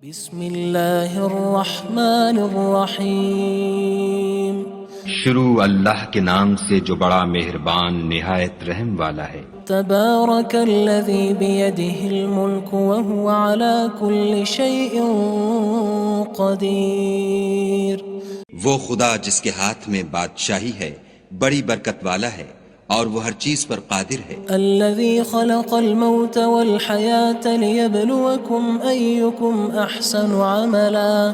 بسم اللہ الرحمن الرحیم شروع اللہ کے نام سے جو بڑا مہربان نہایت رحم والا ہے۔ تبارک الذی بیدہ الملک وہو علی کل شیء قدیر۔ وہ خدا جس کے ہاتھ میں بادشاہی ہے بڑی برکت والا ہے اور وہ ہر چیز پر قادر ہے۔ الذی خلق الموت والحیاة لیبلوکم ایکم احسن عملا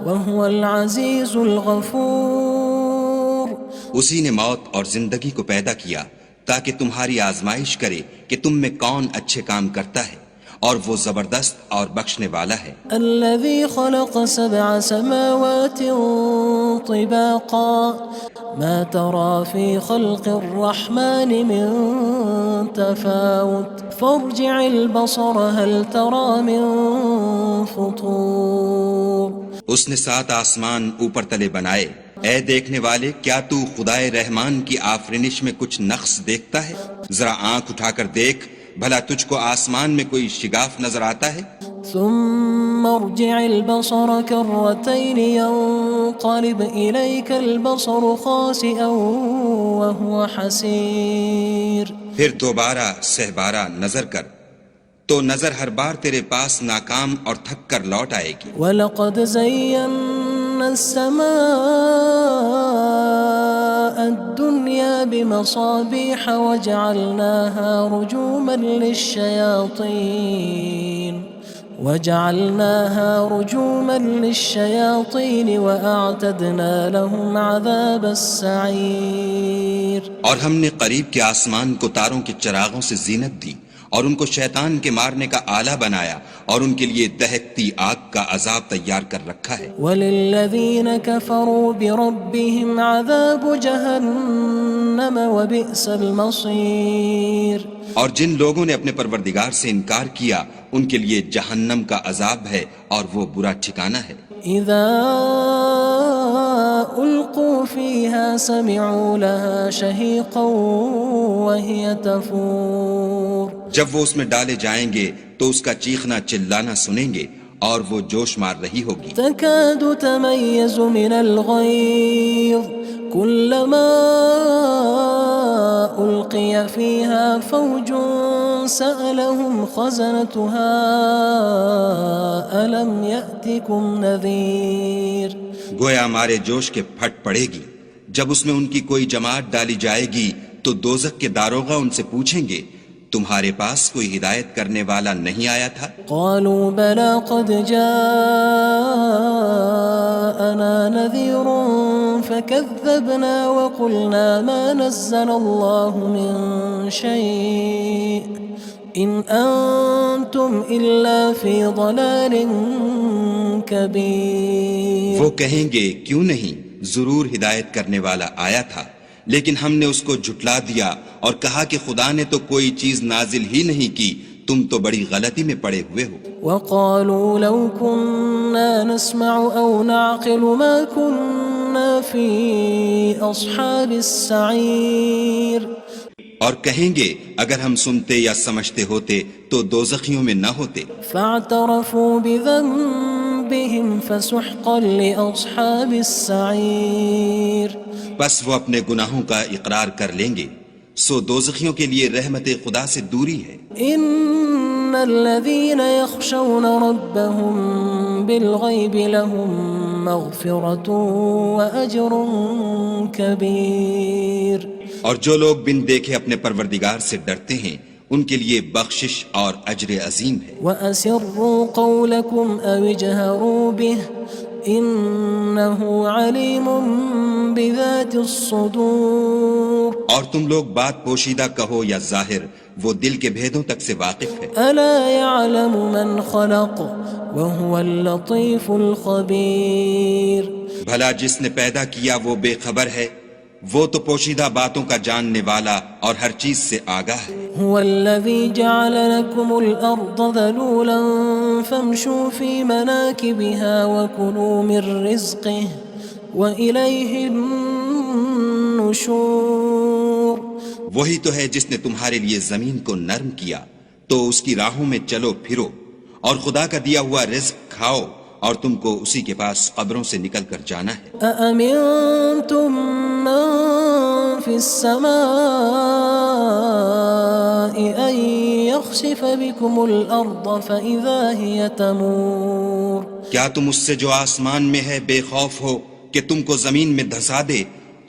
وہو العزیز الغفور۔ اسی نے موت اور زندگی کو پیدا کیا تاکہ تمہاری آزمائش کرے کہ تم میں کون اچھے کام کرتا ہے، اور وہ زبردست اور بخشنے والا ہے۔ الذي خلق 7 سماوات طباقا ما ترى في خلق الرحمن من تفاوت فارجع البصر هل ترى من فطور۔ اس نے 7 آسمان اوپر تلے بنائے، اے دیکھنے والے کیا تو خدائے رحمان کی آفرینش میں کچھ نقص دیکھتا ہے؟ ذرا آنکھ اٹھا کر دیکھ، بھلا تجھ کو آسمان میں کوئی شگاف نظر آتا ہے؟ ثم ارجع البصر كرتين ينقلب إليك البصر خاسئا وهو حسير۔ پھر دوبارہ سہبارہ نظر کر تو نظر ہر بار تیرے پاس ناکام اور تھک کر لوٹ آئے گی۔ وَلَقَدْ زَيَّنَّا السَّمَاءَ الدُّنْيَا بِمَصَابِيحَ وَجَعَلْنَاهَا رُجُومًا لِلشَّيَاطِينِ وَأَعْتَدْنَا لَهُمْ عَذَابَ السَّعِيرِ۔ اور ہم نے قریب کے آسمان کو تاروں کے چراغوں سے زینت دی اور ان کو شیطان کے مارنے کا آلہ بنایا، اور ان کے لیے دہکتی آگ کا عذاب تیار کر رکھا ہے۔ وَلِلَّذِينَ كَفَرُوا بِرَبِّهِمْ عَذَابُ جَهَنَّمَ وَبِئْسَ الْمَصِيرُ۔ اور جن لوگوں نے اپنے پروردگار سے انکار کیا ان کے لیے جہنم کا عذاب ہے اور وہ برا ٹھکانہ ہے۔ اذا القوا فيها سمعوا لها شهيقا وهي تفور۔ جب وہ اس میں ڈالے جائیں گے تو اس کا چیخنا چلانا سنیں گے اور وہ جوش مار رہی ہوگی۔ تكاد تميز من الغيظ كلما ألقي فيها فوج سألهم خزنتها ألم يأتكم نذير۔ گویا مارے جوش کے پھٹ پڑے گی۔ جب اس میں ان کی کوئی جماعت ڈالی جائے گی تو دوزخ کے داروغہ ان سے پوچھیں گے تمہارے پاس کوئی ہدایت کرنے والا نہیں آیا تھا؟ قالوا بلى قد جاءنا نذير فكذبنا وقلنا ما نزل الله من شيء إن أنتم إلا في ضلال كبير۔ وہ کہیں گے کیوں نہیں، ضرور ہدایت کرنے والا آیا تھا، لیکن ہم نے اس کو جھٹلا دیا اور کہا کہ خدا نے تو کوئی چیز نازل ہی نہیں کی، تم تو بڑی غلطی میں پڑے ہوئے ہو۔ وقالوا لو كنا نسمع أو نعقل ما كنا في أصحاب السعير۔ اور کہیں گے اگر ہم سنتے یا سمجھتے ہوتے تو دوزخیوں میں نہ ہوتے۔ فاعترفوا بذنبهم فسحقا لأصحاب السعير۔ بس وہ اپنے گناہوں کا اقرار کر لیں گے، سو دوزخیوں کے لیے رحمت خدا سے دوری ہے۔ ان الذين يخشون ربهم بالغيب لهم مغفرة وأجر كبير۔ اور جو لوگ بن دیکھے اپنے پروردگار سے ڈرتے ہیں ان کے لیے بخشش اور اجر عظیم ہے۔ وَأَسِرُّوا قَوْلَكُمْ أَوِ اجْهَرُوا بِهِ إِنَّهُ عَلِيمٌ بِذَاتِ الصُّدُورِ۔ اور تم لوگ بات پوشیدہ کہو یا ظاہر، وہ دل کے بھیدوں تک سے واقف ہے۔ أَلَا يَعْلَمُ مَنْ خَلَقَ وَهُوَ اللَّطِيفُ الْخَبِيرُ۔ بھلا جس نے پیدا کیا وہ بے خبر ہے، وہ تو پوشیدہ باتوں کا جاننے والا اور ہر چیز سے آگاہ ہے۔ هو الذي جعل لكم الأرض ذلولا فامشوا في مناكبها وكلوا من رزقه وإليه النشور۔ وہی تو ہے جس نے تمہارے لیے زمین کو نرم کیا تو اس کی راہوں میں چلو پھرو اور خدا کا دیا ہوا رزق کھاؤ اور تم کو اسی کے پاس قبروں سے نکل کر جانا ہے۔ أأمنتم من في السماء أن يخسف بكم الأرض فإذا هي تمور کیا تم اس سے جو آسمان میں ہے بے خوف ہو کہ تم کو زمین میں دھسا دے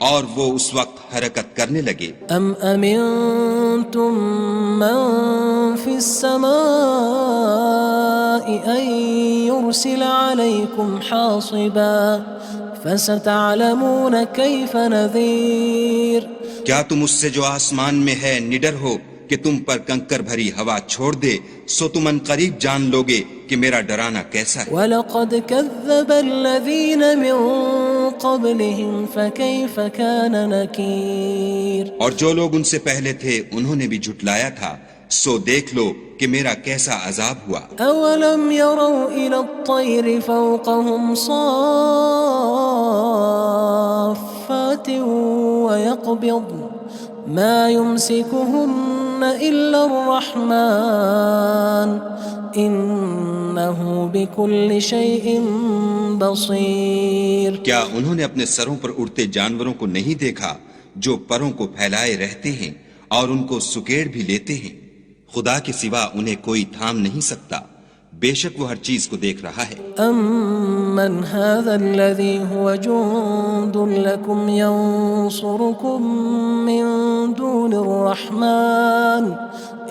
اور وہ اس وقت حرکت کرنے لگے؟ أم أمنتم من في السماء أن يرسل عليكم حاصبا فستعلمون كيف نذير کیا تم اس سے جو آسمان میں ہے نڈر ہو کہ تم پر کنکر بھری ہوا چھوڑ دے، سو تم ان قریب جان لوگے کہ میرا ڈرانا کیسا ہے۔ وَلَقَدْ كَذَّبَ الَّذِينَ مِن قَبْلِهِمْ فَكَيْفَ كَانَ نَكِيرٌ اور جو لوگ ان سے پہلے تھے انہوں نے بھی جھٹلایا تھا، سو دیکھ لو کہ میرا کیسا عذاب ہوا۔ أَوَلَمْ يَرَوْا إِلَى الطَّيْرِ فَوْقَهُمْ صَافَّاتٍ وَيَقْبِضْنَ مَا يُمْسِكُهُنَّ إِلَّا الرَّحْمَنُ إِنَّهُ بِكُلِّ شَيْءٍ بَصِيرٌ کیا انہوں نے اپنے سروں پر اڑتے جانوروں کو نہیں دیکھا جو پروں کو پھیلائے رہتے ہیں اور ان کو سکیڑ بھی لیتے ہیں؟ خدا کے سوا انہیں کوئی تھام نہیں سکتا، بے شک وہ ہر چیز کو دیکھ رہا ہے۔ أَمَّنْ هَذَا الَّذِي هُوَ جُندٌ لَكُمْ يَنصُرُكُم مِّن دُونِ الرَّحْمَنِ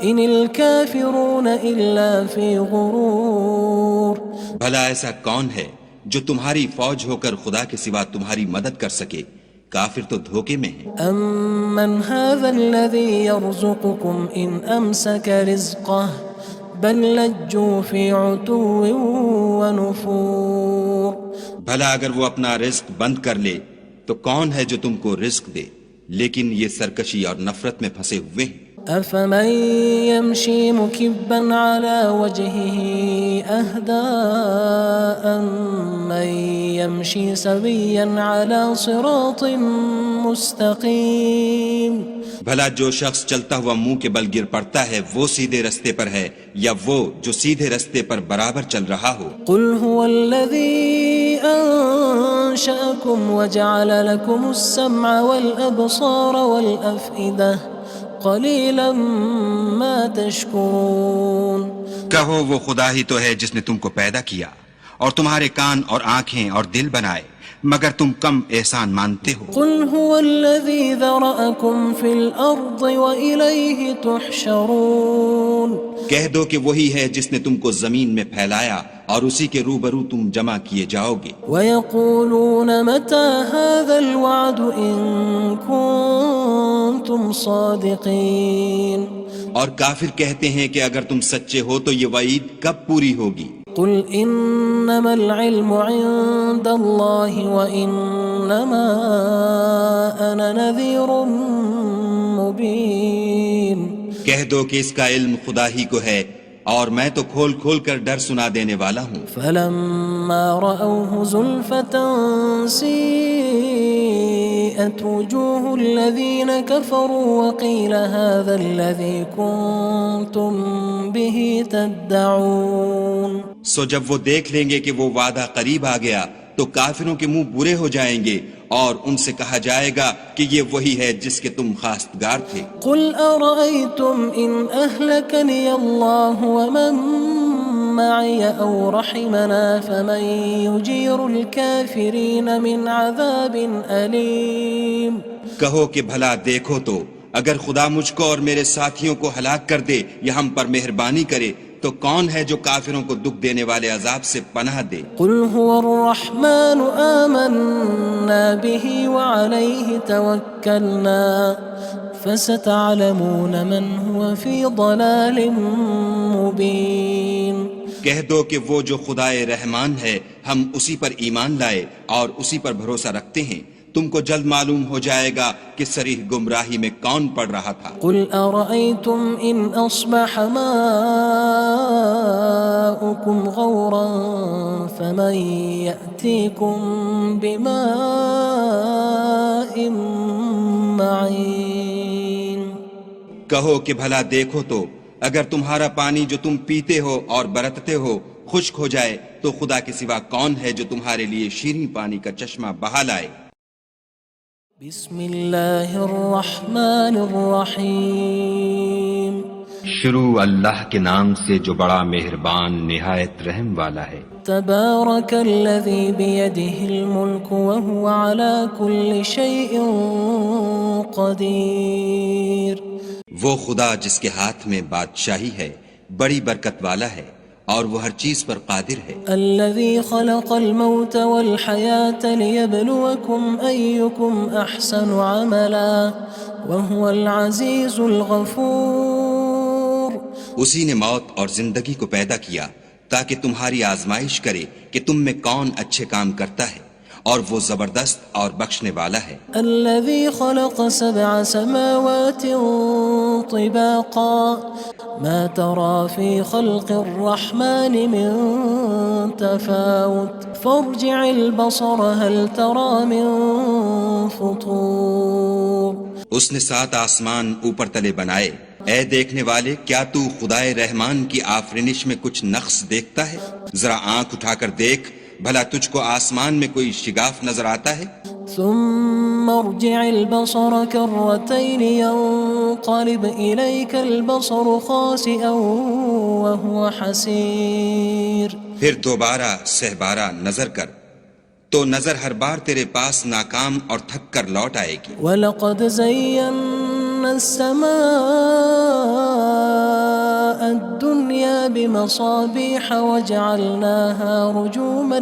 إِنِ الْكَافِرُونَ إِلَّا فِي غُرُورٍ بھلا ایسا کون ہے جو تمہاری فوج ہو کر خدا کے سوا تمہاری مدد کر سکے؟ کافر تو دھوکے میں ہیں۔ أَمَّنْ هَذَا الَّذِي يَرْزُقُكُمْ إِنْ أَمْسَكَ رِزْقَهُ بَلْ لَجُّوا فِي عُتُوٍّ وَنُفُورٍ بھلا اگر وہ اپنا رزق بند کر لے تو کون ہے جو تم کو رزق دے؟ لیکن یہ سرکشی اور نفرت میں پھنسے ہوئے ہیں۔ أَفَمَن يَمْشِي مُكِبًّا عَلَى وَجْهِهِ أَهْدَىٰ أَمَّن يَمْشِي سَوِيًّا عَلَى صِرَاطٍ مُّسْتَقِيمٍ بھلا جو شخص چلتا ہوا منہ کے بل گر پڑتا ہے وہ سیدھے رستے پر ہے یا وہ جو سیدھے رستے پر برابر چل رہا ہو؟ قُلْ هُوَ الَّذِي أَنشَأَكُمْ وَجَعَلَ لَكُمُ السَّمْعَ وَالْأَبْصَارَ وَالْأَفْئِدَةَ قَلِيلًا مَا تَشْكُرُونَ کہو وہ خدا ہی تو ہے جس نے تم کو پیدا کیا اور تمہارے کان اور آنکھیں اور دل بنائے، مگر تم کم احسان مانتے ہو۔ قُلْ هُوَ الَّذِي ذَرَأَكُمْ فِي الْأَرْضِ وَإِلَيْهِ تُحْشَرُونَ کہہ دو کہ وہی ہے جس نے تم کو زمین میں پھیلایا اور اسی کے روبرو تم جمع کیے جاؤ گے۔ وَيَقُولُونَ مَتَى هَذَا الْوَعْدُ إِن كُنتُمْ صَادِقِينَ اور کافر کہتے ہیں کہ اگر تم سچے ہو تو یہ وعید کب پوری ہوگی؟ قُلْ إِنَّمَا الْعِلْمُ عِندَ اللَّهِ وَإِنَّمَا أَنَا نَذِيرٌ مُّبِينٌ کہہ دو کہ اس کا علم خدا ہی کو ہے اور میں تو کھول کھول کر ڈر سنا دینے والا ہوں۔ فَلَمَّا رَأَوْهُ زُلْفَةً سِيئَتْ وُجُوهُ الَّذِينَ كَفَرُوا وَقِيلَ هَذَا الَّذِي كُنتُم بِهِ تَدَّعُونَ سو جب وہ دیکھ لیں گے کہ وہ وعدہ قریب آ گیا تو کافروں کے منہ برے ہو جائیں گے اور ان سے کہا جائے گا کہ یہ وہی ہے جس کے تم خواستگار تھے۔ قُلْ أَرَأَيْتُمْ إِنْ أَهْلَكَنِيَ اللَّهُ وَمَن مَّعِيَ أَوْ رَحِمَنَا فَمَن يُجِيرُ الْكَافِرِينَ مِنْ عَذَابٍ أَلِيمٍ کہو کہ بھلا دیکھو تو اگر خدا مجھ کو اور میرے ساتھیوں کو ہلاک کر دے یا ہم پر مہربانی کرے تو کون ہے جو کافروں کو دکھ دینے والے عذاب سے پناہ دے؟ قُلْ هُوَ الرَّحْمَنُ آمَنَّا بِهِ وَعَلَيْهِ تَوَكَّلْنَا فَسَتَعْلَمُونَ مَنْ هُوَ فِي ضَلَالٍ مُّبِينٍ کہہ دو کہ وہ جو خدائے رحمان ہے ہم اسی پر ایمان لائے اور اسی پر بھروسہ رکھتے ہیں، تم کو جلد معلوم ہو جائے گا کہ صریح گمراہی میں کون پڑ رہا تھا۔ قُلْ أَرَأَيْتُمْ إِنْ أَصْبَحَ مَاؤُكُمْ غَوْرًا فَمَن يَأْتِيكُم بِمَاءٍ مَّعِينٍ کہو کہ بھلا دیکھو تو اگر تمہارا پانی جو تم پیتے ہو اور برتتے ہو خشک ہو جائے تو خدا کے سوا کون ہے جو تمہارے لیے شیریں پانی کا چشمہ بہا لائے؟ بسم اللہ الرحمن الرحیم شروع اللہ کے نام سے جو بڑا مہربان نہایت رحم والا ہے۔ تبارک الذی بیدہ الملک وہو علی کل شیء قدیر۔ وہ خدا جس کے ہاتھ میں بادشاہی ہے بڑی برکت والا ہے اور وہ ہر چیز پر قادر ہے۔ الذي خلق الموت والحياة ليبلوكم أيكم أحسن عملا وهو العزيز الغفور۔ اسی نے موت اور زندگی کو پیدا کیا تاکہ تمہاری آزمائش کرے کہ تم میں کون اچھے کام کرتا ہے، اور وہ زبردست اور بخشنے والا ہے۔ الذي خلق 7 سماوات طباقا ما ترى في خلق الرحمن من تفاوت فارجع البصر هل ترى من فطور۔ اس نے 7 آسمان اوپر تلے بنائے، اے دیکھنے والے کیا تو خدائے رحمان کی آفرینش میں کچھ نقص دیکھتا ہے؟ ذرا آنکھ اٹھا کر دیکھ، بھلا تجھ کو آسمان میں کوئی شگاف نظر آتا ہے؟ ثم ارجع البصر كرتين ينقلب إليك البصر خاسئا وهو حسير۔ پھر دوبارہ سہبارہ نظر کر تو نظر ہر بار تیرے پاس ناکام اور تھک کر لوٹ آئے گی۔ وَلَقَدْ زَيَّنَّا السَّمَاءَ الدُّنْيَا بِمَصَابِيحَ وَجَعَلْنَاهَا رُجُومًا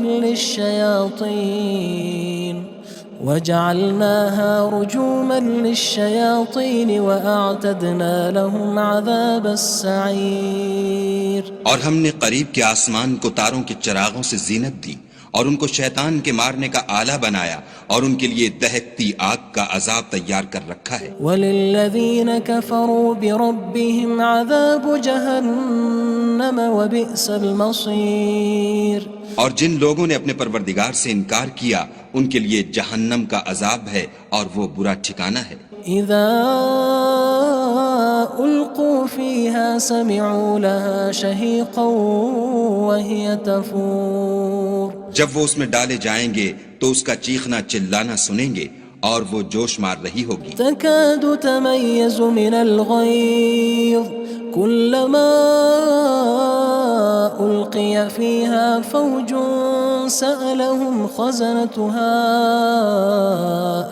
لِلشَّيَاطِينِ وَأَعْتَدْنَا لَهُمْ عَذَابَ السَّعِيرِ۔ اور ہم نے قریب کے آسمان کو تاروں کے چراغوں سے زینت دی اور ان کو شیطان کے مارنے کا آلہ بنایا اور ان کے لیے دہکتی آگ کا عذاب تیار کر رکھا ہے۔ وَلِلَّذِينَ كَفَرُوا بِرَبِّهِمْ عَذَابُ جَهَنَّمَ وَبِئْسَ الْمَصِيرُ۔ اور جن لوگوں نے اپنے پروردگار سے انکار کیا ان کے لیے جہنم کا عذاب ہے اور وہ برا ٹھکانہ ہے۔ اذا القوا فيها سمعوا لها شهيقا وهي تفور۔ جب وہ اس میں ڈالے جائیں گے تو اس کا چیخنا چلانا سنیں گے اور وہ جوش مار رہی ہوگی۔ تكاد تميز من الغيظ كلما ألقي فيها فوج سألهم خزنتها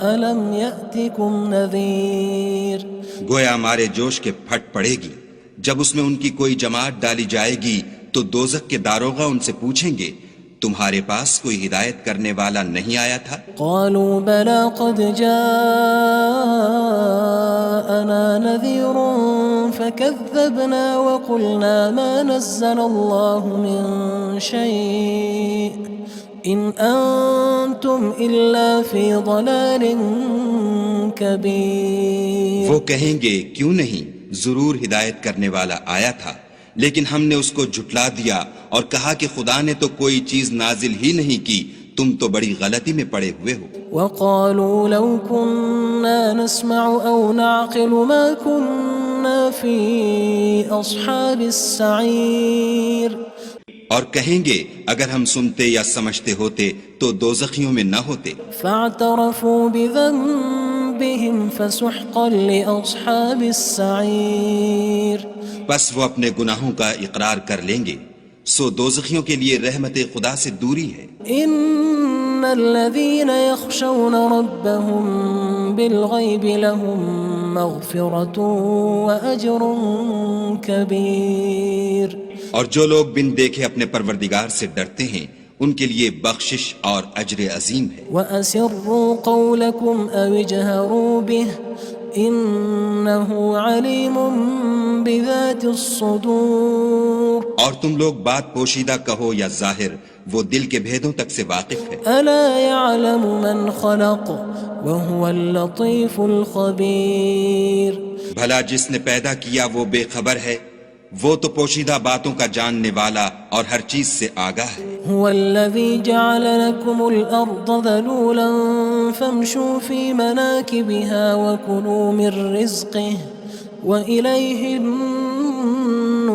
ألم يأتكم نذير۔ گویا ہمارے جوش کے پھٹ پڑے گی جب اس میں ان کی کوئی جماعت ڈالی جائے گی تو دوزخ کے داروغہ ان سے پوچھیں گے تمہارے پاس کوئی ہدایت کرنے والا نہیں آیا تھا؟ قالوا بلى قد جاءنا نذير فكذبنا وقلنا ما نزل الله من شيء إن أنتم إلا في ضلال كبير۔ وہ کہیں گے کیوں نہیں، ضرور ہدایت کرنے والا آیا تھا، لیکن ہم نے اس کو جھٹلا دیا اور کہا کہ خدا نے تو کوئی چیز نازل ہی نہیں کی، تم تو بڑی غلطی میں پڑے ہوئے ہو۔ وقالوا لو كنا نسمع أو نعقل ما كنا في أصحاب السعير۔ اور کہیں گے اگر ہم سنتے یا سمجھتے ہوتے تو دوزخیوں میں نہ ہوتے۔ فاعترفوا بذنبهم فسحقا لأصحاب السعير۔ بس وہ اپنے گناہوں کا اقرار کر لیں گے، سو دوزخیوں کے لیے رحمت خدا سے دوری ہے۔ ان الذين يخشون ربهم بالغيب لهم مغفرة وأجر كبير۔ اور جو لوگ بن دیکھے اپنے پروردگار سے ڈرتے ہیں ان کے لیے بخشش اور اجر عظیم ہے۔ وَأَسِرُّوا قَوْلَكُمْ أَوِ اجْهَرُوا بِهِ إِنَّهُ عَلِيمٌ بِذَاتِ الصُّدُورِ۔ اور تم لوگ بات پوشیدہ کہو یا ظاہر، وہ دل کے بھیدوں تک سے واقف ہے۔ أَلَا يَعْلَمُ مَنْ خَلَقَ وَهُوَ اللَّطِيفُ الْخَبِيرُ۔ بھلا جس نے پیدا کیا وہ بے خبر ہے، وہ تو پوشیدہ باتوں کا جاننے والا اور ہر چیز سے آگاہ ہے۔ هو الذي جعل لكم الأرض ذلولا فامشوا في مناكبها وكلوا من رزقه وإليه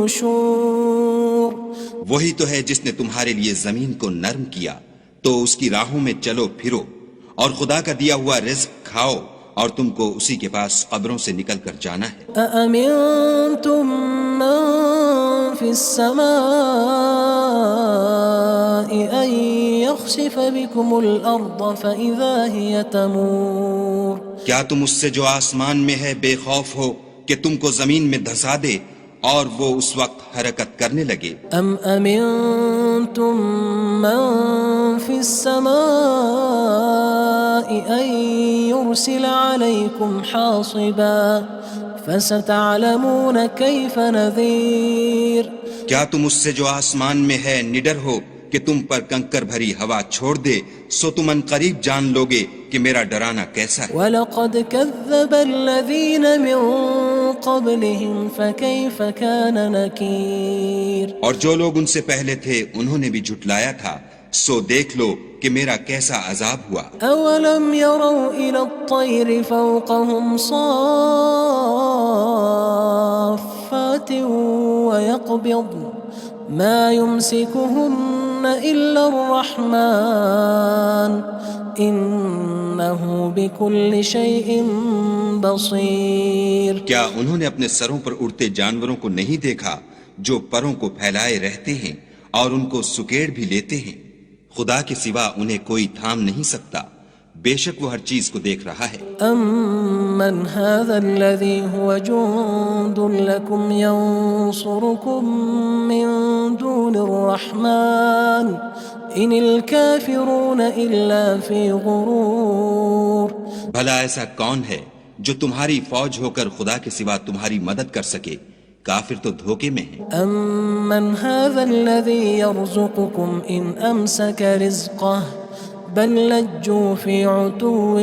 النشور وہی تو ہے جس نے تمہارے لیے زمین کو نرم کیا تو اس کی راہوں میں چلو پھرو، اور خدا کا دیا ہوا رزق کھاؤ، اور تم کو اسی کے پاس قبروں سے نکل کر جانا ہے۔ أأمنتم من في السماء أن يخسف بكم الأرض فإذا هي تمور کیا تم اس سے جو آسمان میں ہے بے خوف ہو کہ تم کو زمین میں دھسا دے اور وہ اس وقت حرکت کرنے لگے؟ أم أمنتم من في السماء أن يرسل عليكم حاصبا فستعلمون كيف نذير کیا تم اس سے جو آسمان میں ہے نڈر ہو کہ تم پر کنکر بھری ہوا چھوڑ دے، سو تم ان قریب جان لوگے کہ میرا ڈرانا کیسا ہے۔ وَلَقَدْ كَذَّبَ الَّذِينَ مِن قَبْلِهِمْ فَكَيْفَ كَانَ نَكِيرٌ اور جو لوگ ان سے پہلے تھے انہوں نے بھی جھٹلایا تھا، سو دیکھ لو کہ میرا کیسا عذاب ہوا۔ أَوَلَمْ يَرَوْا إِلَى الطَّيْرِ فَوْقَهُمْ صَافَّاتٍ وَيَقْبِضْنَ مَا يُمْسِكُهُنَّ إِلَّا الرَّحْمَنُ إِنَّهُ بِكُلِّ شَيْءٍ بَصِيرٌ کیا انہوں نے اپنے سروں پر اڑتے جانوروں کو نہیں دیکھا جو پروں کو پھیلائے رہتے ہیں اور ان کو سکیڑ بھی لیتے ہیں؟ خدا کے سوا انہیں کوئی تھام نہیں سکتا، بے شک وہ ہر چیز کو دیکھ رہا ہے۔ أَمَّنْ هَذَا الَّذِي هُوَ جُندٌ لَكُمْ يَنصُرُكُم مِّن دُونِ الرَّحْمَنِ إِنِ الْكَافِرُونَ إِلَّا فِي غُرُورٍ بھلا ایسا کون ہے جو تمہاری فوج ہو کر خدا کے سوا تمہاری مدد کر سکے؟ کافر تو دھوکے میں ہیں۔ أَمَّنْ هَذَا الَّذِي يَرْزُقُكُمْ إِنْ أَمْسَكَ رِزْقَهُ بَلْ لَجُّوا فِي عُتُوٍّ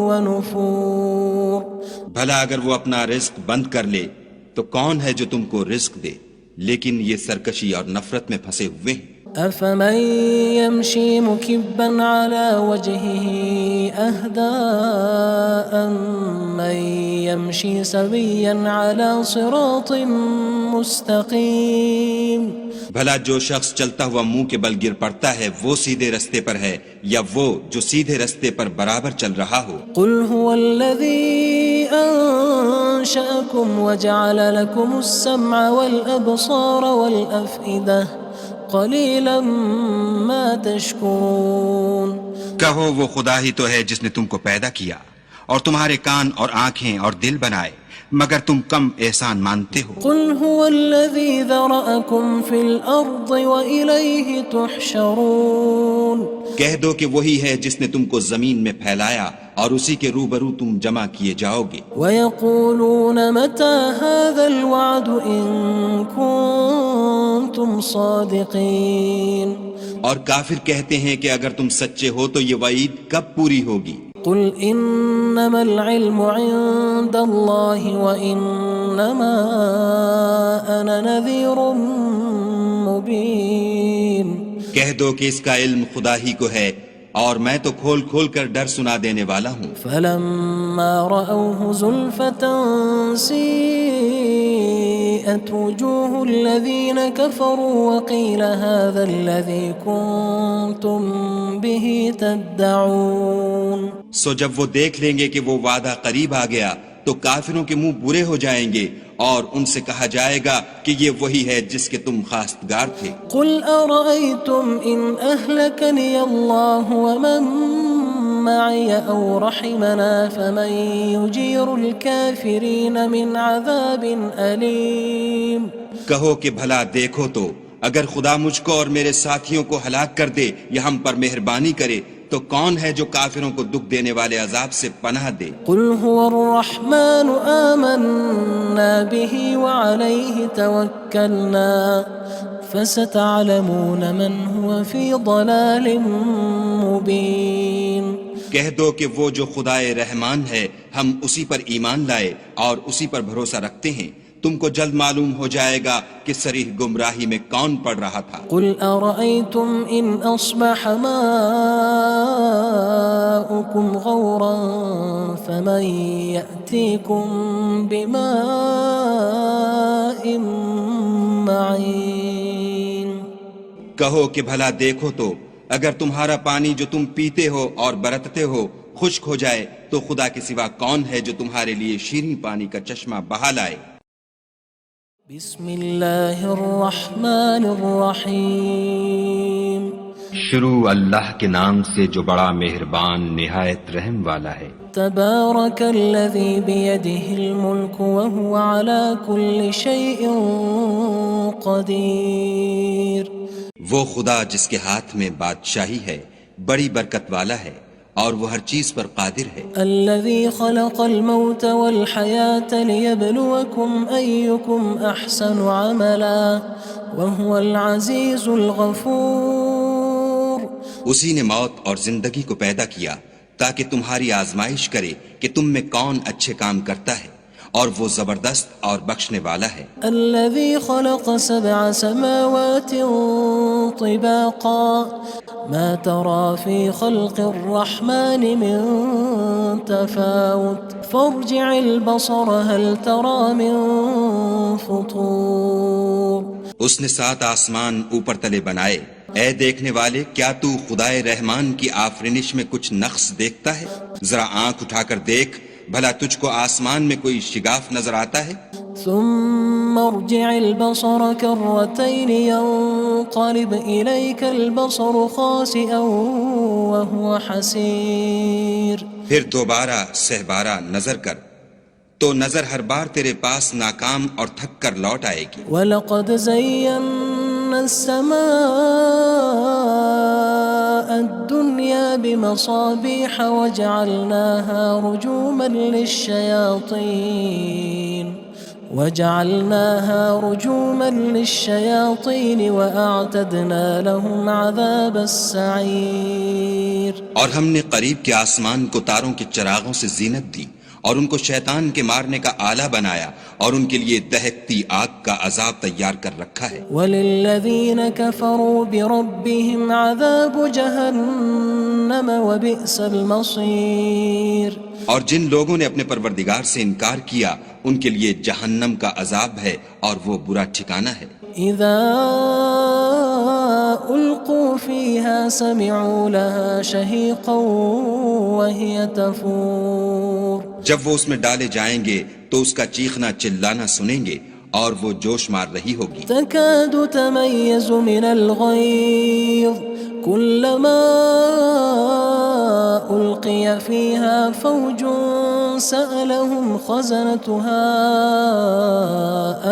وَنُفُورٍ بھلا اگر وہ اپنا رزق بند کر لے تو کون ہے جو تم کو رزق دے؟ لیکن یہ سرکشی اور نفرت میں پھنسے ہوئے ہیں۔ أَفَمَن يَمْشِي مُكِبًّا عَلَى وَجْهِهِ أَهْدَىٰ أَمَّن يَمْشِي سَوِيًّا عَلَى صِرَاطٍ مُّسْتَقِيمٍ بھلا جو شخص چلتا ہوا منہ کے بل گر پڑتا ہے وہ سیدھے رستے پر ہے یا وہ جو سیدھے رستے پر برابر چل رہا ہو؟ قُلْ هُوَ الَّذِي أَنشَأَكُمْ وَجَعَلَ لَكُمُ السَّمْعَ وَالْأَبْصَارَ وَالْأَفْئِدَةَ قَلِيلًا مَا تَشْكُرُونَ کہو وہ خدا ہی تو ہے جس نے تم کو پیدا کیا اور تمہارے کان اور آنکھیں اور دل بنائے، مگر تم کم احسان مانتے ہو۔ قُلْ هُوَ الَّذِي ذَرَأَكُمْ فِي الْأَرْضِ وَإِلَيْهِ تُحْشَرُونَ کہہ دو کہ وہی ہے جس نے تم کو زمین میں پھیلایا اور اسی کے روبرو تم جمع کیے جاؤ گے۔ وَيَقُولُونَ مَتَى هَذَا الْوَعْدُ إِن كُنتُمْ صَادِقِينَ اور کافر کہتے ہیں کہ اگر تم سچے ہو تو یہ وعید کب پوری ہوگی؟ قُلْ إِنَّمَا الْعِلْمُ عِندَ اللَّهِ وَإِنَّمَا أَنَا نَذِيرٌ مُّبِينٌ کہہ دو کہ اس کا علم خدا ہی کو ہے اور میں تو کھول کھول کر ڈر سنا دینے والا ہوں۔ فَلَمَّا رَأَوْهُ زُلْفَةً سِيئَتْ وُجُوهُ الَّذِينَ كَفَرُوا وَقِيلَ هَذَا الَّذِي كُنتُم بِهِ تَدَّعُونَ سو جب وہ دیکھ لیں گے کہ وہ وعدہ قریب آ گیا تو کافروں کے منہ برے ہو جائیں گے اور ان سے کہا جائے گا کہ یہ وہی ہے جس کے تم خواستگار تھے۔ قُلْ أَرَأَيْتُمْ إِنْ أَهْلَكَنِيَ اللَّهُ وَمَن مَّعِيَ أَوْ رَحِمَنَا فَمَن يُجِيرُ الْكَافِرِينَ مِنْ عَذَابٍ أَلِيمٍ کہو کہ بھلا دیکھو تو اگر خدا مجھ کو اور میرے ساتھیوں کو ہلاک کر دے یا ہم پر مہربانی کرے تو کون ہے جو کافروں کو دکھ دینے والے عذاب سے پناہ دے؟ قُلْ هُوَ الرَّحْمَنُ آمَنَّا بِهِ وَعَلَيْهِ تَوَكَّلْنَا فَسَتَعْلَمُونَ مَنْ هُوَ فِي ضَلَالٍ مُّبِينٍ کہہ دو کہ وہ جو خدائے رحمان ہے ہم اسی پر ایمان لائے اور اسی پر بھروسہ رکھتے ہیں، تم کو جلد معلوم ہو جائے گا کہ صریح گمراہی میں کون پڑ رہا تھا۔ قُلْ أَرَأَيْتُمْ إِنْ أَصْبَحَ مَاؤُكُمْ غَوْرًا فَمَن يَأْتِيكُم بِمَاءٍ معين کہو کہ بھلا دیکھو تو اگر تمہارا پانی جو تم پیتے ہو اور برتتے ہو خشک ہو جائے تو خدا کے سوا کون ہے جو تمہارے لیے شیریں پانی کا چشمہ بہا لائے؟ بسم اللہ الرحمن الرحیم شروع اللہ کے نام سے جو بڑا مہربان نہایت رحم والا ہے۔ تبارک الذی بیدہ الملک وہو علی کل شیء قدیر وہ خدا جس کے ہاتھ میں بادشاہی ہے بڑی برکت والا ہے اور وہ ہر چیز پر قادر ہے۔ الذي خلق الموت والحياة ليبلوكم أيكم أحسن عملا وهو العزيز الغفور اسی نے موت اور زندگی کو پیدا کیا تاکہ تمہاری آزمائش کرے کہ تم میں کون اچھے کام کرتا ہے اور وہ زبردست اور بخشنے والا ہے۔ الذي خلق 7 سماوات طباقا ما ترى في خلق الرحمن من تفاوت فارجع البصر هل ترى من فطور اس نے 7 آسمان اوپر تلے بنائے، اے دیکھنے والے کیا تو خدائے رحمان کی آفرینش میں کچھ نقص دیکھتا ہے؟ ذرا آنکھ اٹھا کر دیکھ بھلا تجھ کو آسمان میں کوئی شگاف نظر آتا ہے؟ ثم ارجع البصر كرتين ينقلب إليك البصر خاسئا وهو حسير پھر دوبارہ سہبارہ نظر کر تو نظر ہر بار تیرے پاس ناکام اور تھک کر لوٹ آئے گی۔ وَلَقَدْ زَيَّنَّا السَّمَاءَ الدُّنْيَا بِمَصَابِيحَ وَجَعَلْنَاهَا رُجُومًا لِلشَّيَاطِينِ وَأَعْتَدْنَا لَهُمْ عَذَابَ السَّعِيرِ اور ہم نے قریب کے آسمان کو تاروں کے چراغوں سے زینت دی اور ان کو شیطان کے مارنے کا آلہ بنایا اور ان کے لیے دہکتی آگ کا عذاب تیار کر رکھا ہے۔ وَلِلَّذِينَ كَفَرُوا بِرَبِّهِمْ عَذَابُ جَهَنَّمَ وَبِئْسَ الْمَصِيرُ اور جن لوگوں نے اپنے پروردگار سے انکار کیا ان کے لیے جہنم کا عذاب ہے اور وہ برا ٹھکانہ ہے۔ اذا القوا فيها سمعوا لها شهيقا وهي تفور جب وہ اس میں ڈالے جائیں گے تو اس کا چیخنا چلانا سنیں گے اور وہ جوش مار رہی ہوگی۔ تكاد تميز من الغيظ كلما ألقي فيها فوج سألهم خزنتها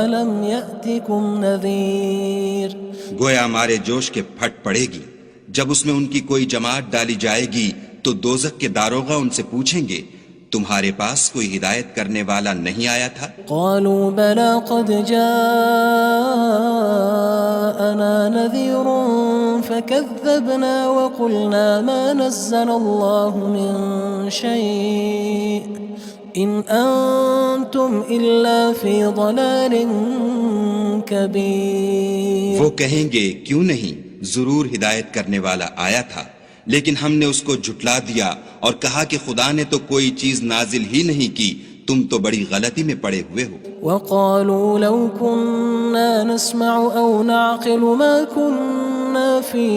ألم يأتكم نذير گویا ہمارے جوش کے پھٹ پڑے گی جب اس میں ان کی کوئی جماعت ڈالی جائے گی تو دوزخ کے داروغہ ان سے پوچھیں گے تمہارے پاس کوئی ہدایت کرنے والا نہیں آیا تھا؟ قالوا بلى قد جاءنا نذير فكذبنا وقلنا ما نزل الله من شيء إن أنتم إلا في ضلال كبير وہ کہیں گے کیوں نہیں، ضرور ہدایت کرنے والا آیا تھا، لیکن ہم نے اس کو جھٹلا دیا اور کہا کہ خدا نے تو کوئی چیز نازل ہی نہیں کی، تم تو بڑی غلطی میں پڑے ہوئے ہو۔ وقالوا لو كنا نسمع أو نعقل ما كنا في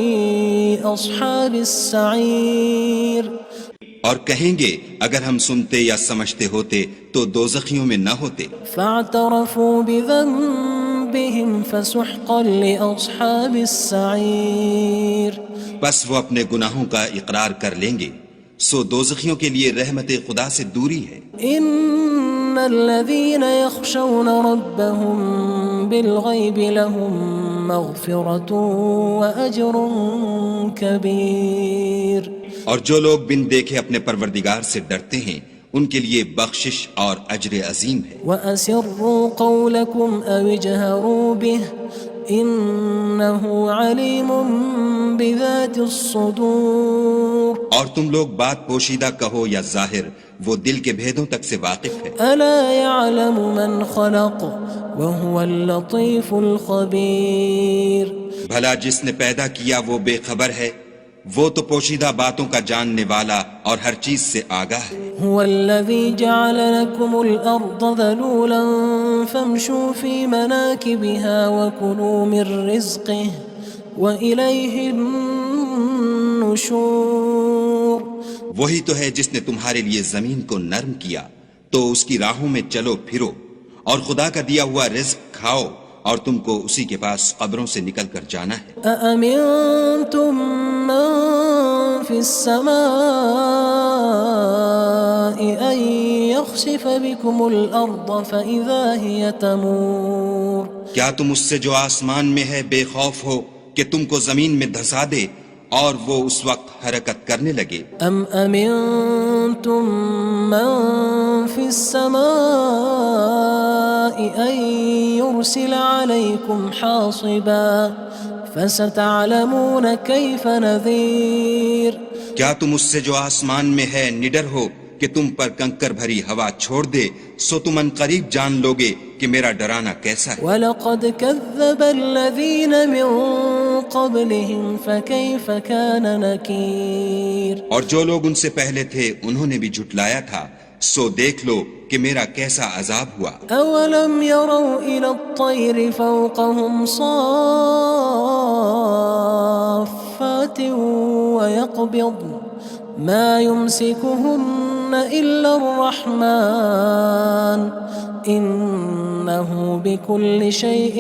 أصحاب السعير اور کہیں گے اگر ہم سنتے یا سمجھتے ہوتے تو دوزخیوں میں نہ ہوتے۔ فاعترفوا بذنبهم فسحقا لأصحاب السعير بس وہ اپنے گناہوں کا اقرار کر لیں گے، سو دوزخیوں کے لیے رحمت خدا سے دوری ہے۔ ان الذين يخشون ربهم بالغيب لهم مغفرة وأجر كبير اور جو لوگ بن دیکھے اپنے پروردگار سے ڈرتے ہیں ان کے لیے بخشش اور اجر عظیم ہے۔ وَأَسِرُّوا قَوْلَكُمْ أَوِ اجْهَرُوا بِهِ إِنَّهُ عَلِيمٌ بِذَاتِ الصُّدُورِ اور تم لوگ بات پوشیدہ کہو یا ظاہر، وہ دل کے بھیدوں تک سے واقف ہے۔ أَلَا يَعْلَمُ مَنْ خَلَقَ وَهُوَ اللَّطِيفُ الْخَبِيرُ بھلا جس نے پیدا کیا وہ بے خبر ہے، وہ تو پوشیدہ باتوں کا جاننے والا اور ہر چیز سے آگاہ ہے۔ هو الذي جعل لكم الأرض ذلولا فامشوا في مناكبها وكلوا من رزقه وإليه النشور. وہی تو ہے جس نے تمہارے لیے زمین کو نرم کیا تو اس کی راہوں میں چلو پھرو اور خدا کا دیا ہوا رزق کھاؤ اور تم کو اسی کے پاس قبروں سے نکل کر جانا ہے. أأمنتم من في السماء أن يخسف بكم الأرض فإذا هي تمور. کیا تم اس سے جو آسمان میں ہے بے خوف ہو کہ تم کو زمین میں دھسا دے اور وہ اس وقت حرکت کرنے لگے؟ أم أمنتم من في السماء أن يرسل عليكم حاصبا فستعلمون كيف نذير. کیا تم اس سے جو آسمان میں ہے نڈر ہو کہ تم پر کنکر بھری ہوا چھوڑ دے سو تم ان قریب جان لوگے کہ میرا ڈرانا کیسا ہے. وَلَقَدْ كَذَّبَ الَّذِينَ مِن قَبْلِهِمْ فَكَيْفَ كَانَ نَكِيرٌ. اور جو لوگ ان سے پہلے تھے انہوں نے بھی جھٹلایا تھا سو دیکھ لو کہ میرا کیسا عذاب ہوا. أَوَلَمْ يَرَوْا إِلَى الطَّيْرِ فَوْقَهُمْ صَافَّاتٍ وَيَقْبِضْنَ مَا يُمْسِكُهُنَّ إِلَّا الرَّحْمَنُ إِنَّهُ بِكُلِّ شَيْءٍ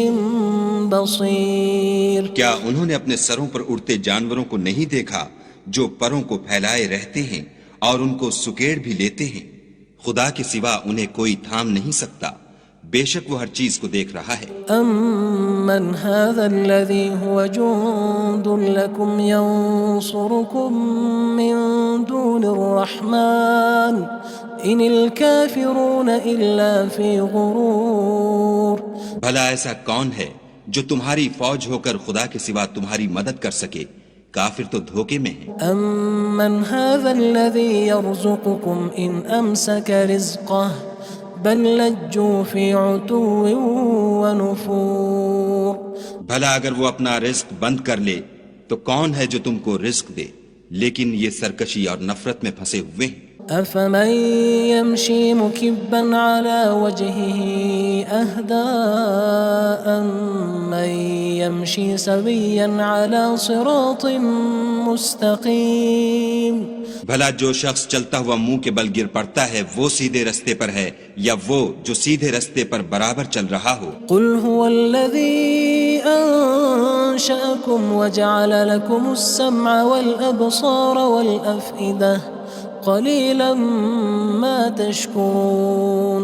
بَصِيرٌ. کیا انہوں نے اپنے سروں پر اڑتے جانوروں کو نہیں دیکھا جو پروں کو پھیلائے رہتے ہیں اور ان کو سکیڑ بھی لیتے ہیں؟ خدا کے سوا انہیں کوئی تھام نہیں سکتا، بے شک وہ ہر چیز کو دیکھ رہا ہے. أَمَّنْ هَذَا الَّذِي هُوَ جُندٌ لَكُمْ يَنصُرُكُم مِّن دُونِ الرَّحْمَنِ إِنِ الْكَافِرُونَ إِلَّا فِي غُرُورٍ. بھلا ایسا کون ہے جو تمہاری فوج ہو کر خدا کے سوا تمہاری مدد کر سکے؟ کافر تو دھوکے میں ہیں. أَمَّنْ هَذَا الَّذِي يَرْزُقُكُمْ إِنْ أَمْسَكَ رِزْقَهُ بَلْ لَجُّوا فِي عُتُوٍّ وَنُفُورٍ. بھلا اگر وہ اپنا رزق بند کر لے تو کون ہے جو تم کو رزق دے، لیکن یہ سرکشی اور نفرت میں پھنسے ہوئے ہیں. أَفَمَن يَمْشِي مُكِبًّا عَلَى وَجْهِهِ أَهْدَىٰ أَمَّن يَمْشِي سَوِيًّا عَلَى صِرَاطٍ مُّسْتَقِيمٍ. بھلا جو شخص چلتا ہوا منہ کے بل گر پڑتا ہے وہ سیدھے رستے پر ہے یا وہ جو سیدھے رستے پر برابر چل رہا ہو؟ قُلْ هُوَ الَّذِي أَنشَأَكُمْ وَجَعَلَ لَكُمُ السَّمْعَ وَالْأَبْصَارَ وَالْأَفْئِدَةَ قَلِيلًا مَا تَشْكُرُونَ.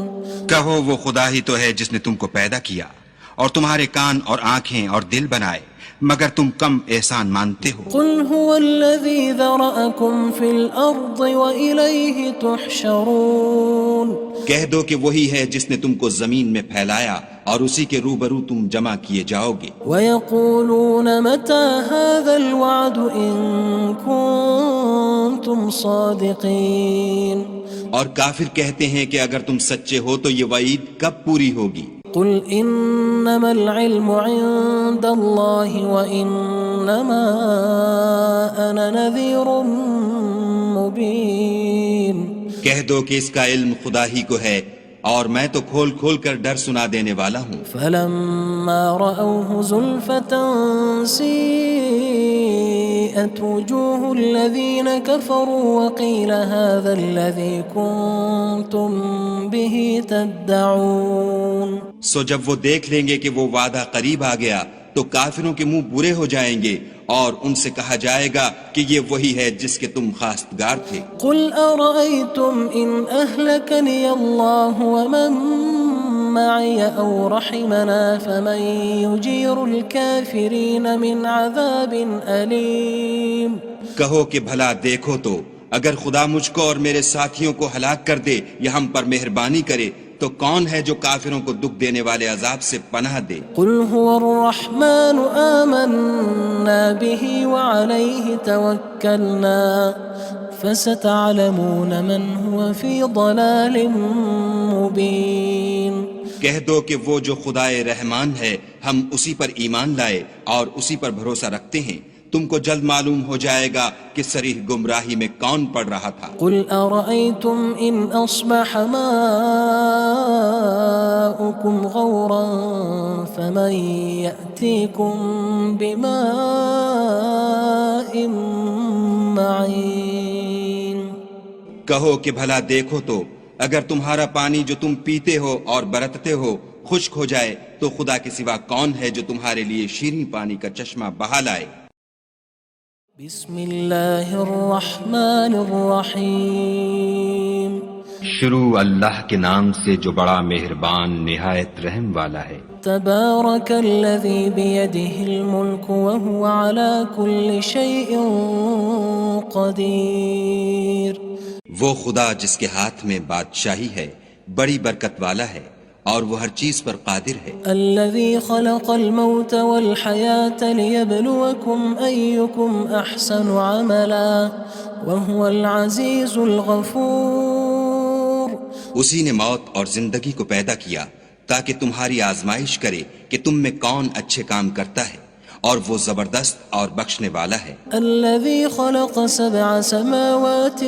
کہو وہ خدا ہی تو ہے جس نے تم کو پیدا کیا اور تمہارے کان اور آنکھیں اور دل بنائے، مگر تم کم احسان مانتے ہو. قُلْ هُوَ الَّذِي ذَرَأَكُمْ فِي الْأَرْضِ وَإِلَيْهِ تُحْشَرُونَ. کہہ دو کہ وہی ہے جس نے تم کو زمین میں پھیلایا اور اسی کے روبرو تم جمع کیے جاؤ گے. وَيَقُولُونَ مَتَى هَذَا الْوَعْدُ إِن كُنتُمْ صَادِقِينَ. اور کافر کہتے ہیں کہ اگر تم سچے ہو تو یہ وعید کب پوری ہوگی؟ قُلْ إِنَّمَا الْعِلْمُ عِندَ اللَّهِ وَإِنَّمَا أَنَا نَذِيرٌ مُّبِينٌ. کہہ دو کہ اس کا علم خدا ہی کو ہے اور میں تو کھول کھول کر ڈر سنا دینے والا ہوں. فَلَمَّا رَأَوْهُ زُلْفَةً سِيئَتْ وُجُوهُ الَّذِينَ كَفَرُوا وَقِيلَ هَذَا الَّذِي كُنتُم بِهِ تَدَّعُونَ. سو جب وہ دیکھ لیں گے کہ وہ وعدہ قریب آ گیا تو کافروں کے منہ برے ہو جائیں گے اور ان سے کہا جائے گا کہ یہ وہی ہے جس کے تم خواستگار تھے. قُلْ أَرَأَيْتُمْ إِنْ أَهْلَكَنِيَ اللَّهُ وَمَن مَّعِيَ أَوْ رَحِمَنَا فَمَن يُجِيرُ الْكَافِرِينَ مِنْ عَذَابٍ أَلِيمٍ. کہو کہ بھلا دیکھو تو اگر خدا مجھ کو اور میرے ساتھیوں کو ہلاک کر دے یا ہم پر مہربانی کرے تو کون ہے جو کافروں کو دکھ دینے والے عذاب سے پناہ دے؟ قُلْ هُوَ الرَّحْمَنُ آمَنَّا بِهِ وَعَلَيْهِ تَوَكَّلْنَا فَسَتَعْلَمُونَ مَنْ هُوَ فِي ضَلَالٍ مُّبِينٍ. کہہ دو کہ وہ جو خدائے رحمان ہے ہم اسی پر ایمان لائے اور اسی پر بھروسہ رکھتے ہیں، تم کو جلد معلوم ہو جائے گا کہ صریح گمراہی میں کون پڑ رہا تھا. قُلْ أَرَأَيْتُمْ إِنْ أَصْبَحَ مَاؤُكُمْ ماؤكم غورا فمن يأتيكم بماء معين کہو کہ بھلا دیکھو تو اگر تمہارا پانی جو تم پیتے ہو اور برتتے ہو خشک ہو جائے تو خدا کے سوا کون ہے جو تمہارے لیے شیریں پانی کا چشمہ بہا لائے۔ بسم اللہ الرحمن الرحیم شروع اللہ کے نام سے جو بڑا مہربان نہایت رحم والا ہے۔ تبارک الذی بیدہ الملک وہو علی کل شیء قدیر وہ خدا جس کے ہاتھ میں بادشاہی ہے بڑی برکت والا ہے اور وہ ہر چیز پر قادر ہے۔ الذي خلق الموت والحياة ليبلوكم أيكم أحسن عملا وهو العزيز الغفور اسی نے موت اور زندگی کو پیدا کیا تاکہ تمہاری آزمائش کرے کہ تم میں کون اچھے کام کرتا ہے اور وہ زبردست اور بخشنے والا ہے۔ الذي خلق 7 سماوات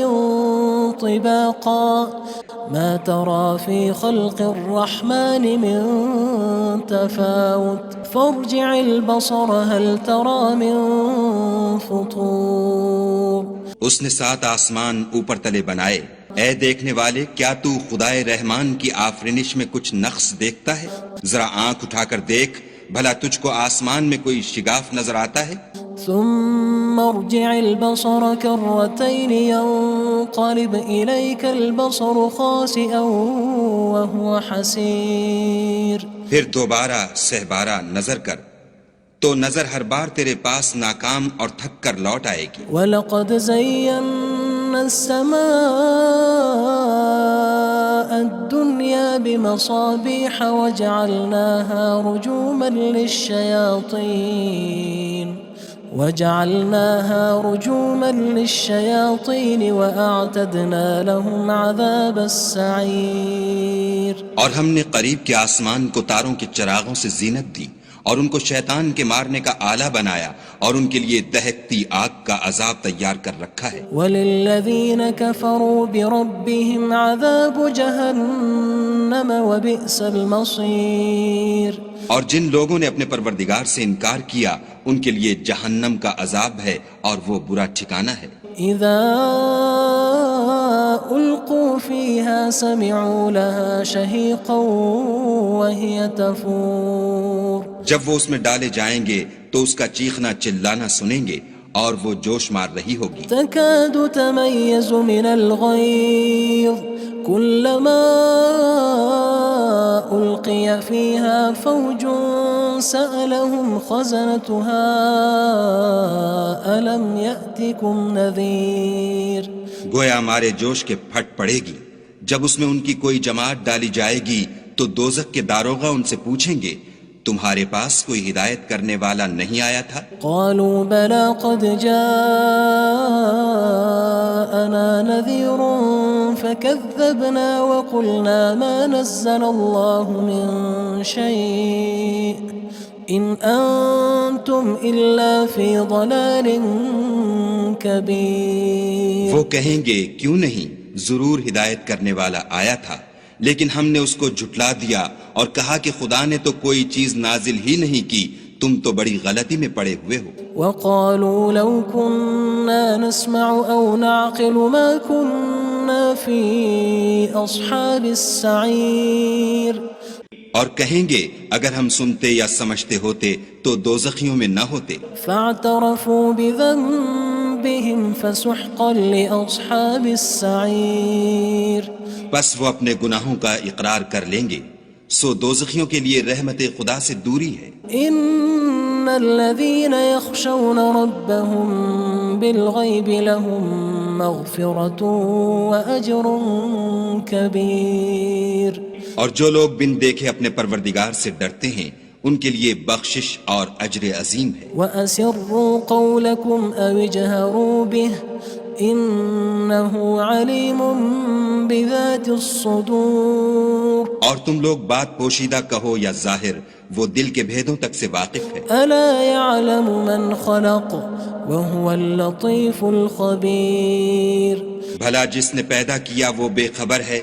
طباقا ما ترى في خلق الرحمن من تفاوت فارجع البصر هل ترى من فطور اس نے 7 آسمان اوپر تلے بنائے، اے دیکھنے والے کیا تو خدائے رحمان کی آفرینش میں کچھ نقص دیکھتا ہے؟ ذرا آنکھ اٹھا کر دیکھ بھلا تجھ کو آسمان میں کوئی شگاف نظر آتا ہے؟ ثم ارجع البصر كرتين ينقلب إليك البصر خاسئا وهو حسير پھر دوبارہ سہبارہ نظر کر تو نظر ہر بار تیرے پاس ناکام اور تھک کر لوٹ آئے گی۔ وَلَقَدْ زَيَّنَّا السَّمَاءَ الدُّنْيَا بِمَصَابِيحَ وَجَعَلْنَاهَا رُجُومًا لِلشَّيَاطِينِ وَأَعْتَدْنَا لَهُمْ عَذَابَ السَّعِيرِ اور ہم نے قریب کے آسمان کو تاروں کے چراغوں سے زینت دی اور ان کو شیطان کے مارنے کا آلہ بنایا اور ان کے لیے دہکتی آگ کا عذاب تیار کر رکھا ہے۔ وَلِلَّذِينَ كَفَرُوا بِرَبِّهِمْ عَذَابُ جَهَنَّمَ وَبِئْسَ الْمَصِيرُ اور جن لوگوں نے اپنے پروردگار سے انکار کیا ان کے لیے جہنم کا عذاب ہے اور وہ برا ٹھکانہ ہے۔ اذا القوا فيها سمعوا لها شهيقا وهي تفور جب وہ اس میں ڈالے جائیں گے تو اس کا چیخنا چلانا سنیں گے اور وہ جوش مار رہی ہوگی۔ تكاد تميز من الغيظ كلما ألقي فيها فوج سألهم خزنتها ألم يأتكم نذير گویا مارے جوش کے پھٹ پڑے گی جب اس میں ان کی کوئی جماعت ڈالی جائے گی تو دوزخ کے داروغہ ان سے پوچھیں گے تمہارے پاس کوئی ہدایت کرنے والا نہیں آیا تھا؟ قالوا بلى قد جاءنا نذير فكذبنا وقلنا ما نزل الله من شيء إن أنتم إلا في ضلال كبير وہ کہیں گے کیوں نہیں، ضرور ہدایت کرنے والا آیا تھا، لیکن ہم نے اس کو جھٹلا دیا اور کہا کہ خدا نے تو کوئی چیز نازل ہی نہیں کی، تم تو بڑی غلطی میں پڑے ہوئے ہو۔ وقالوا لو كنا نسمع أو نعقل ما كنا في أصحاب السعير اور کہیں گے اگر ہم سنتے یا سمجھتے ہوتے تو دوزخیوں میں نہ ہوتے۔ فاعترفوا بذنبهم فسحقا لأصحاب السعير بس وہ اپنے گناہوں کا اقرار کر لیں گے، سو دوزخیوں کے لیے رحمت خدا سے دوری ہے۔ ان الذين يخشون ربهم بالغيب لهم مغفرة وأجر كبير اور جو لوگ بن دیکھے اپنے پروردگار سے ڈرتے ہیں ان کے لیے بخشش اور اجر عظیم ہے۔ وَأَسِرُّوا قَوْلَكُمْ أَوِ اجْهَرُوا بِهِ إِنَّهُ عَلِيمٌ بِذَاتِ الصُّدُورِ اور تم لوگ بات پوشیدہ کہو یا ظاہر، وہ دل کے بھیدوں تک سے واقف ہے۔ أَلَا يَعْلَمُ مَنْ خَلَقَ وَهُوَ اللَّطِيفُ الْخَبِيرُ بھلا جس نے پیدا کیا وہ بے خبر ہے،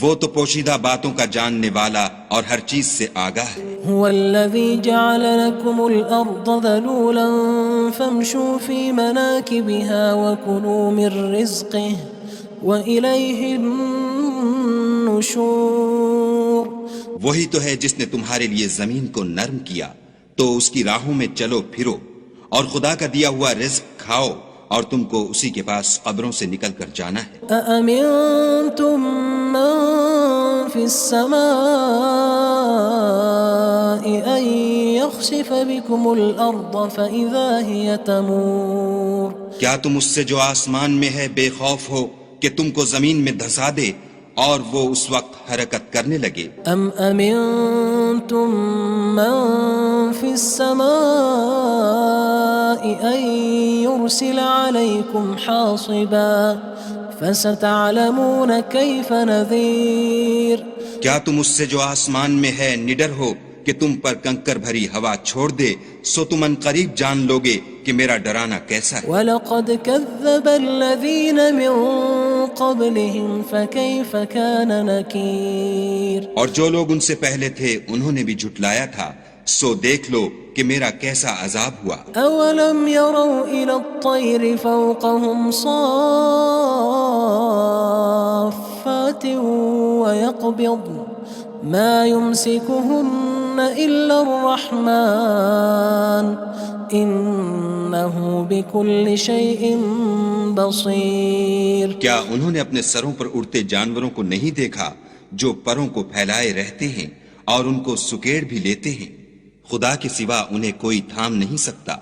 وہ تو پوشیدہ باتوں کا جاننے والا اور ہر چیز سے آگاہ ہے۔ هو الذي جعل لكم الأرض ذلولا فامشوا في مناكبها وكلوا من رزقه وإليه النشور۔ وہی تو ہے جس نے تمہارے لیے زمین کو نرم کیا تو اس کی راہوں میں چلو پھرو اور خدا کا دیا ہوا رزق کھاؤ اور تم کو اسی کے پاس قبروں سے نکل کر جانا ہے۔ أأمنتم من في السماء أن يخسف بكم الأرض فإذا هي تمور۔ کیا تم اس سے جو آسمان میں ہے بے خوف ہو کہ تم کو زمین میں دھسا دے اور وہ اس وقت حرکت کرنے لگے؟ أم أمنتم من في السماء أن يرسل عليكم حاصبا فستعلمون كيف نذير۔ کیا تم اس سے جو آسمان میں ہے نڈر ہو کہ تم پر کنکر بھری ہوا چھوڑ دے سو تم ان قریب جان لوگے کہ میرا ڈرانا کیسا ہے۔ وَلَقَدْ كَذَّبَ الَّذِينَ مِن قَبْلِهِمْ فَكَيْفَ كَانَ نَكِيرٌ۔ اور جو لوگ ان سے پہلے تھے انہوں نے بھی جھٹلایا تھا سو دیکھ لو کہ میرا کیسا عذاب ہوا۔ أَوَلَمْ يَرَوْا إِلَى الطَّيْرِ فَوْقَهُمْ صَافَّاتٍ وَيَقْبِضْنَ مَا يُمْسِكُهُنَّ إِلَّا الرَّحْمَنُ إِنَّهُ بِكُلِّ شَيْءٍ بَصِيرٌ۔ کیا انہوں نے اپنے سروں پر اڑتے جانوروں کو نہیں دیکھا جو پروں کو پھیلائے رہتے ہیں اور ان کو سکیڑ بھی لیتے ہیں؟ خدا کے سوا انہیں کوئی تھام نہیں سکتا،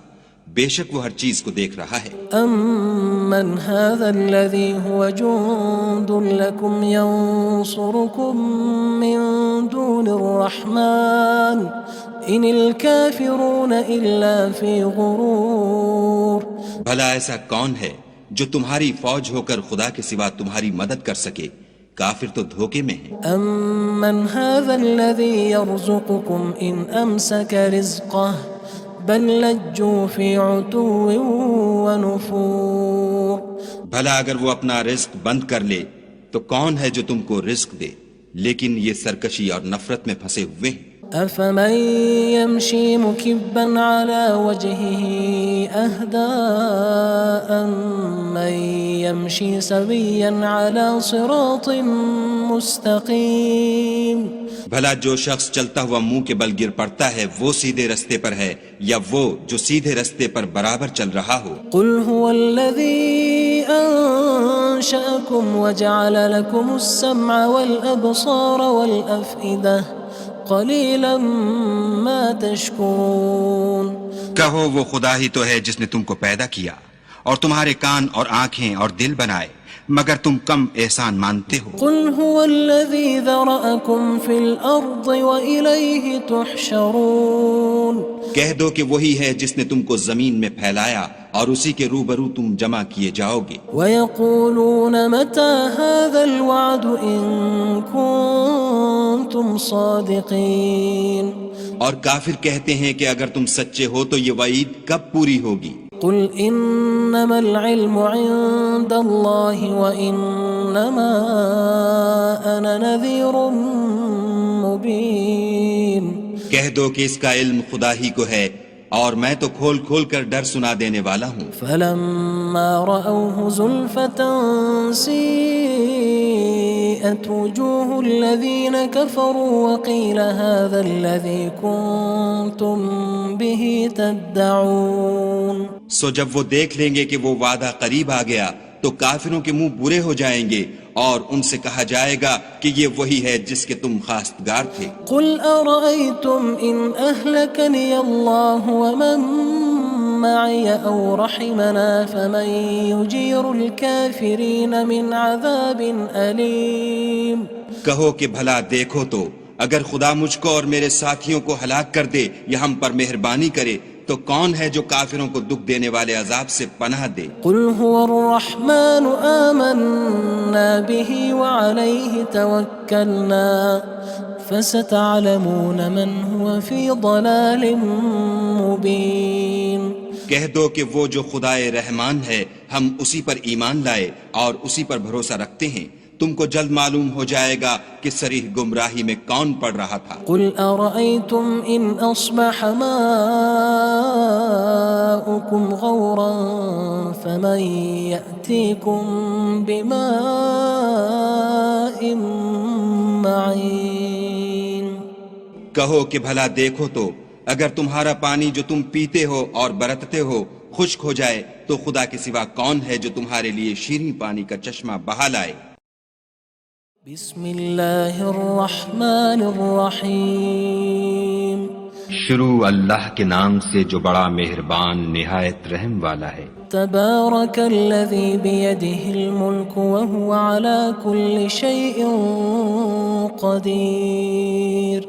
بے شک وہ ہر چیز کو دیکھ رہا ہے۔ أَمَّنْ هَذَا الَّذِي هُوَ جُندٌ لَكُمْ يَنصُرُكُم مِّن دُونِ الرَّحْمَنِ إِنِ الْكَافِرُونَ إِلَّا فِي غُرُورٍ۔ بھلا ایسا کون ہے جو تمہاری فوج ہو کر خدا کے سوا تمہاری مدد کر سکے؟ کافر تو دھوکے میں ہیں۔ أَمَّنْ هَذَا الَّذِي يَرْزُقُكُمْ إِنْ أَمْسَكَ رِزْقَهُ بَلْ لَجُّوا فِي عُتُوٍّ وَنُفُورٍ۔ بھلا اگر وہ اپنا رزق بند کر لے تو کون ہے جو تم کو رزق دے؟ لیکن یہ سرکشی اور نفرت میں پھنسے ہوئے ہیں۔ أَفَمَن يَمْشِي مُكِبًّا عَلَى وَجْهِهِ أَهْدَىٰ أَمَّن يَمْشِي سَوِيًّا عَلَى صِرَاطٍ مُّسْتَقِيمٍ۔ بھلا جو شخص چلتا ہوا منہ کے بل گر پڑتا ہے وہ سیدھے رستے پر ہے یا وہ جو سیدھے رستے پر برابر چل رہا ہو؟ قُلْ هُوَ الَّذِي أَنشَأَكُمْ وَجَعَلَ لَكُمُ السَّمْعَ وَالْأَبْصَارَ وَالْأَفْئِدَةَ قَلِيلًا مَا تَشْكُرُونَ۔ کہو وہ خدا ہی تو ہے جس نے تم کو پیدا کیا اور تمہارے کان اور آنکھیں اور دل بنائے، مگر تم کم احسان مانتے ہو۔ قُلْ هُوَ الَّذِي ذَرَأَكُمْ فِي الْأَرْضِ وَإِلَيْهِ تُحْشَرُونَ۔ کہہ دو کہ وہی ہے جس نے تم کو زمین میں پھیلایا اور اسی کے روبرو تم جمع کیے جاؤ گے۔ وَيَقُولُونَ مَتَى هَذَا الْوَعْدُ إِن كُنتُمْ صَادِقِينَ۔ اور کافر کہتے ہیں کہ اگر تم سچے ہو تو یہ وعید کب پوری ہوگی؟ قُلْ إِنَّمَا الْعِلْمُ عِندَ اللَّهِ وَإِنَّمَا أَنَا نَذِيرٌ مُّبِينٌ۔ کہہ دو کہ اس کا علم خدا ہی کو ہے اور میں تو کھول کھول کر ڈر سنا دینے والا ہوں۔ فَلَمَّا رَأَوْهُ زُلْفَةً سِيئَتْ وُجُوهُ الَّذِينَ كَفَرُوا وَقِيلَ هَذَا الَّذِي كُنتُم بِهِ تَدَّعُونَ۔ سو جب وہ دیکھ لیں گے کہ وہ وعدہ قریب آ گیا تو کافروں کے منہ برے ہو جائیں گے اور ان سے کہا جائے گا کہ یہ وہی ہے جس کے تم خواستگار تھے۔ قُلْ أَرَأَيْتُمْ إِنْ أَهْلَكَنِيَ اللَّهُ وَمَن مَّعِيَ أَوْ رَحِمَنَا فَمَن يُجِيرُ الْكَافِرِينَ مِنْ عَذَابٍ أَلِيمٍ۔ کہو کہ بھلا دیکھو تو اگر خدا مجھ کو اور میرے ساتھیوں کو ہلاک کر دے یا ہم پر مہربانی کرے تو کون ہے جو کافروں کو دکھ دینے والے عذاب سے پناہ دے؟ قُلْ هُوَ الرَّحْمَنُ آمَنَّا بِهِ وَعَلَيْهِ تَوَكَّلْنَا فَسَتَعْلَمُونَ مَنْ هُوَ فِي ضَلَالٍ مُّبِينٍ۔ کہہ دو کہ وہ جو خدائے رحمان ہے ہم اسی پر ایمان لائے اور اسی پر بھروسہ رکھتے ہیں، تم کو جلد معلوم ہو جائے گا کہ صریح گمراہی میں کون پڑ رہا تھا۔ قل أرأيتم إن أصبح ماؤكم غورا فمن يأتيكم بماء معين۔ کہو کہ بھلا دیکھو تو اگر تمہارا پانی جو تم پیتے ہو اور برتتے ہو خشک ہو جائے تو خدا کے سوا کون ہے جو تمہارے لیے شیریں پانی کا چشمہ بہا لائے۔ بسم اللہ الرحمن الرحیم۔ شروع اللہ کے نام سے جو بڑا مہربان نہایت رحم والا ہے۔ تبارک الذی بیدہ الملک وہو علی کل شیء قدیر۔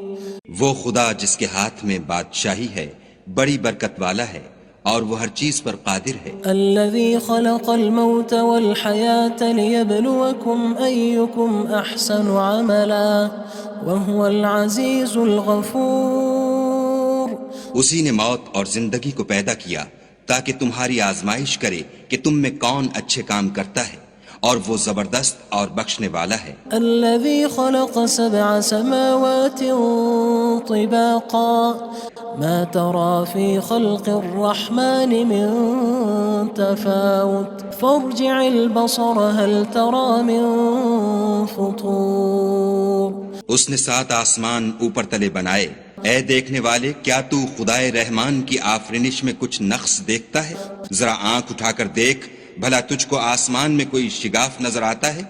وہ خدا جس کے ہاتھ میں بادشاہی ہے بڑی برکت والا ہے اور وہ ہر چیز پر قادر ہے۔ الذي خلق الموت والحياة ليبلوكم أيكم أحسن عملا وهو العزيز الغفور۔ اسی نے موت اور زندگی کو پیدا کیا تاکہ تمہاری آزمائش کرے کہ تم میں کون اچھے کام کرتا ہے اور وہ زبردست اور بخشنے والا ہے۔ الذي خلق 7 سماوات طباقا ما ترى في خلق الرحمن من تفاوت فارجع البصر هل ترى من فطور۔ اس نے 7 آسمان اوپر تلے بنائے، اے دیکھنے والے کیا تو خدائے رحمان کی آفرینش میں کچھ نقص دیکھتا ہے؟ ذرا آنکھ اٹھا کر دیکھ بھلا تجھ کو آسمان میں کوئی شگاف نظر آتا ہے؟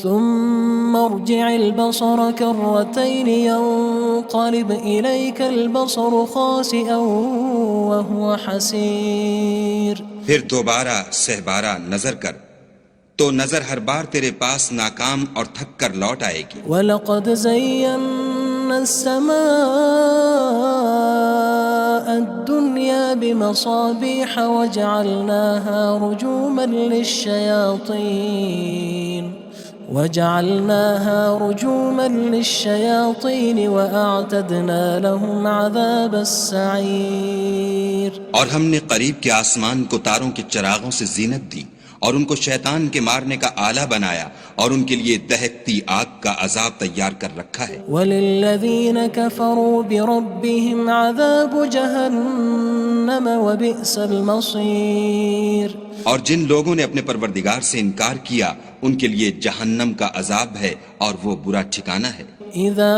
ثم ارجع البصر كرتين ينقلب إليك البصر خاسئا وهو حسير۔ پھر دوبارہ سہبارہ نظر کر تو نظر ہر بار تیرے پاس ناکام اور تھک کر لوٹ آئے گی۔ وَلَقَدْ زَيَّنَّا السَّمَاءَ الدُّنْيَا بِمَصَابِيحَ وَجَعَلْنَاهَا رُجُومًا لِلشَّيَاطِينِ وَأَعْتَدْنَا لَهُمْ عَذَابَ السَّعِيرِ۔ اور ہم نے قریب کے آسمان کو تاروں کے چراغوں سے زینت دی اور ان کو شیطان کے مارنے کا آلہ بنایا اور ان کے لیے دہکتی آگ کا عذاب تیار کر رکھا ہے۔ وَلِلَّذِينَ كَفَرُوا بِرَبِّهِمْ عَذَابُ جَهَنَّمَ وَبِئْسَ الْمَصِيرُ۔ اور جن لوگوں نے اپنے پروردگار سے انکار کیا ان کے لیے جہنم کا عذاب ہے اور وہ برا ٹھکانہ ہے۔ اذا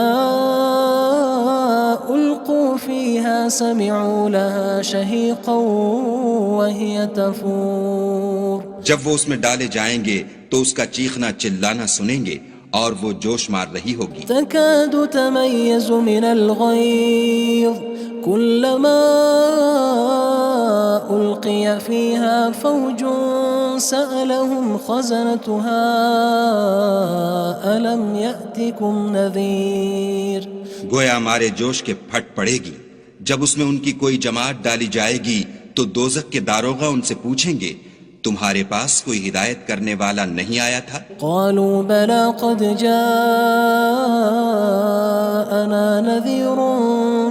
القوا فيها سمعوا لها شهيقا وهي تفور۔ جب وہ اس میں ڈالے جائیں گے تو اس کا چیخنا چلانا سنیں گے اور وہ جوش مار رہی ہوگی۔ تكاد تميز من الغيظ كلما ألقي فيها فوج سألهم خزنتها ألم يأتكم نذير۔ گویا مارے جوش کے پھٹ پڑے گی جب اس میں ان کی کوئی جماعت ڈالی جائے گی تو دوزخ کے داروغہ ان سے پوچھیں گے تمہارے پاس کوئی ہدایت کرنے والا نہیں آیا تھا؟ قالوا بلى قد جاءنا نذير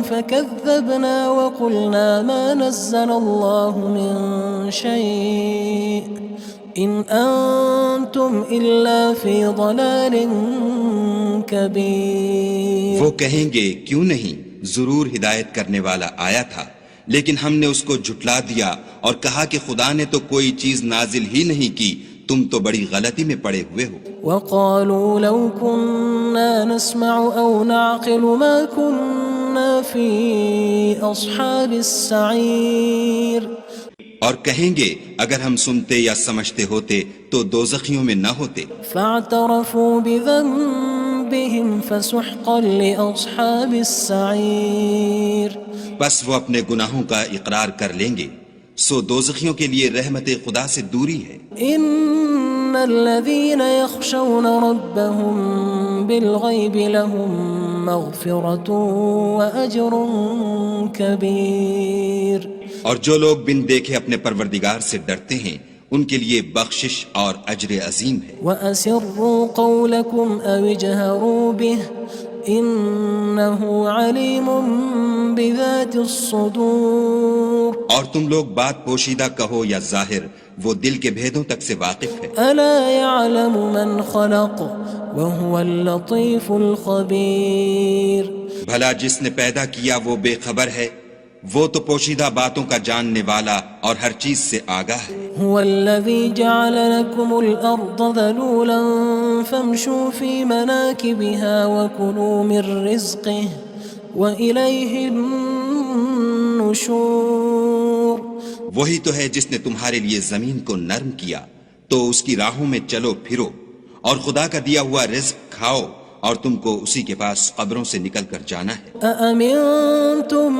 فكذبنا وقلنا ما نزل الله من شيء إن أنتم إلا في ضلال كبير۔ وہ کہیں گے کیوں نہیں، ضرور ہدایت کرنے والا آیا تھا، لیکن ہم نے اس کو جھٹلا دیا اور کہا کہ خدا نے تو کوئی چیز نازل ہی نہیں کی، تم تو بڑی غلطی میں پڑے ہوئے ہو۔ وقالوا لو كنا نسمع أو نعقل ما كنا في أصحاب السعير۔ اور کہیں گے اگر ہم سنتے یا سمجھتے ہوتے تو دوزخیوں میں نہ ہوتے۔ فاعترفوا بذنبهم فسحقا لأصحاب السعير۔ بس وہ اپنے گناہوں کا اقرار کر لیں گے، سو دوزخیوں کے لیے رحمت خدا سے دوری ہے۔ ان الذين يخشون ربهم بالغيب لهم مغفرة وأجر كبير۔ اور جو لوگ بن دیکھے اپنے پروردگار سے ڈرتے ہیں ان کے لیے بخشش اور اجر عظیم ہے۔ وَأَسِرُّوا قَوْلَكُمْ أَوِ اجْهَرُوا بِهِ إِنَّهُ عَلِيمٌ بِذَاتِ الصُّدُورِ۔ اور تم لوگ بات پوشیدہ کہو یا ظاہر، وہ دل کے بھیدوں تک سے واقف ہے۔ ألا يعلم من خلق وهو اللطيف الخبير۔ بھلا جس نے پیدا کیا وہ بے خبر ہے، وہ تو پوشیدہ باتوں کا جاننے والا اور ہر چیز سے آگاہ ہے۔ هو الذي جعل لكم الأرض ذلولا فامشوا في مناكبها وكلوا من رزقه وإليه النشور۔ وہی تو ہے جس نے تمہارے لیے زمین کو نرم کیا تو اس کی راہوں میں چلو پھرو، اور خدا کا دیا ہوا رزق کھاؤ، اور تم کو اسی کے پاس قبروں سے نکل کر جانا ہے۔ أأمنتم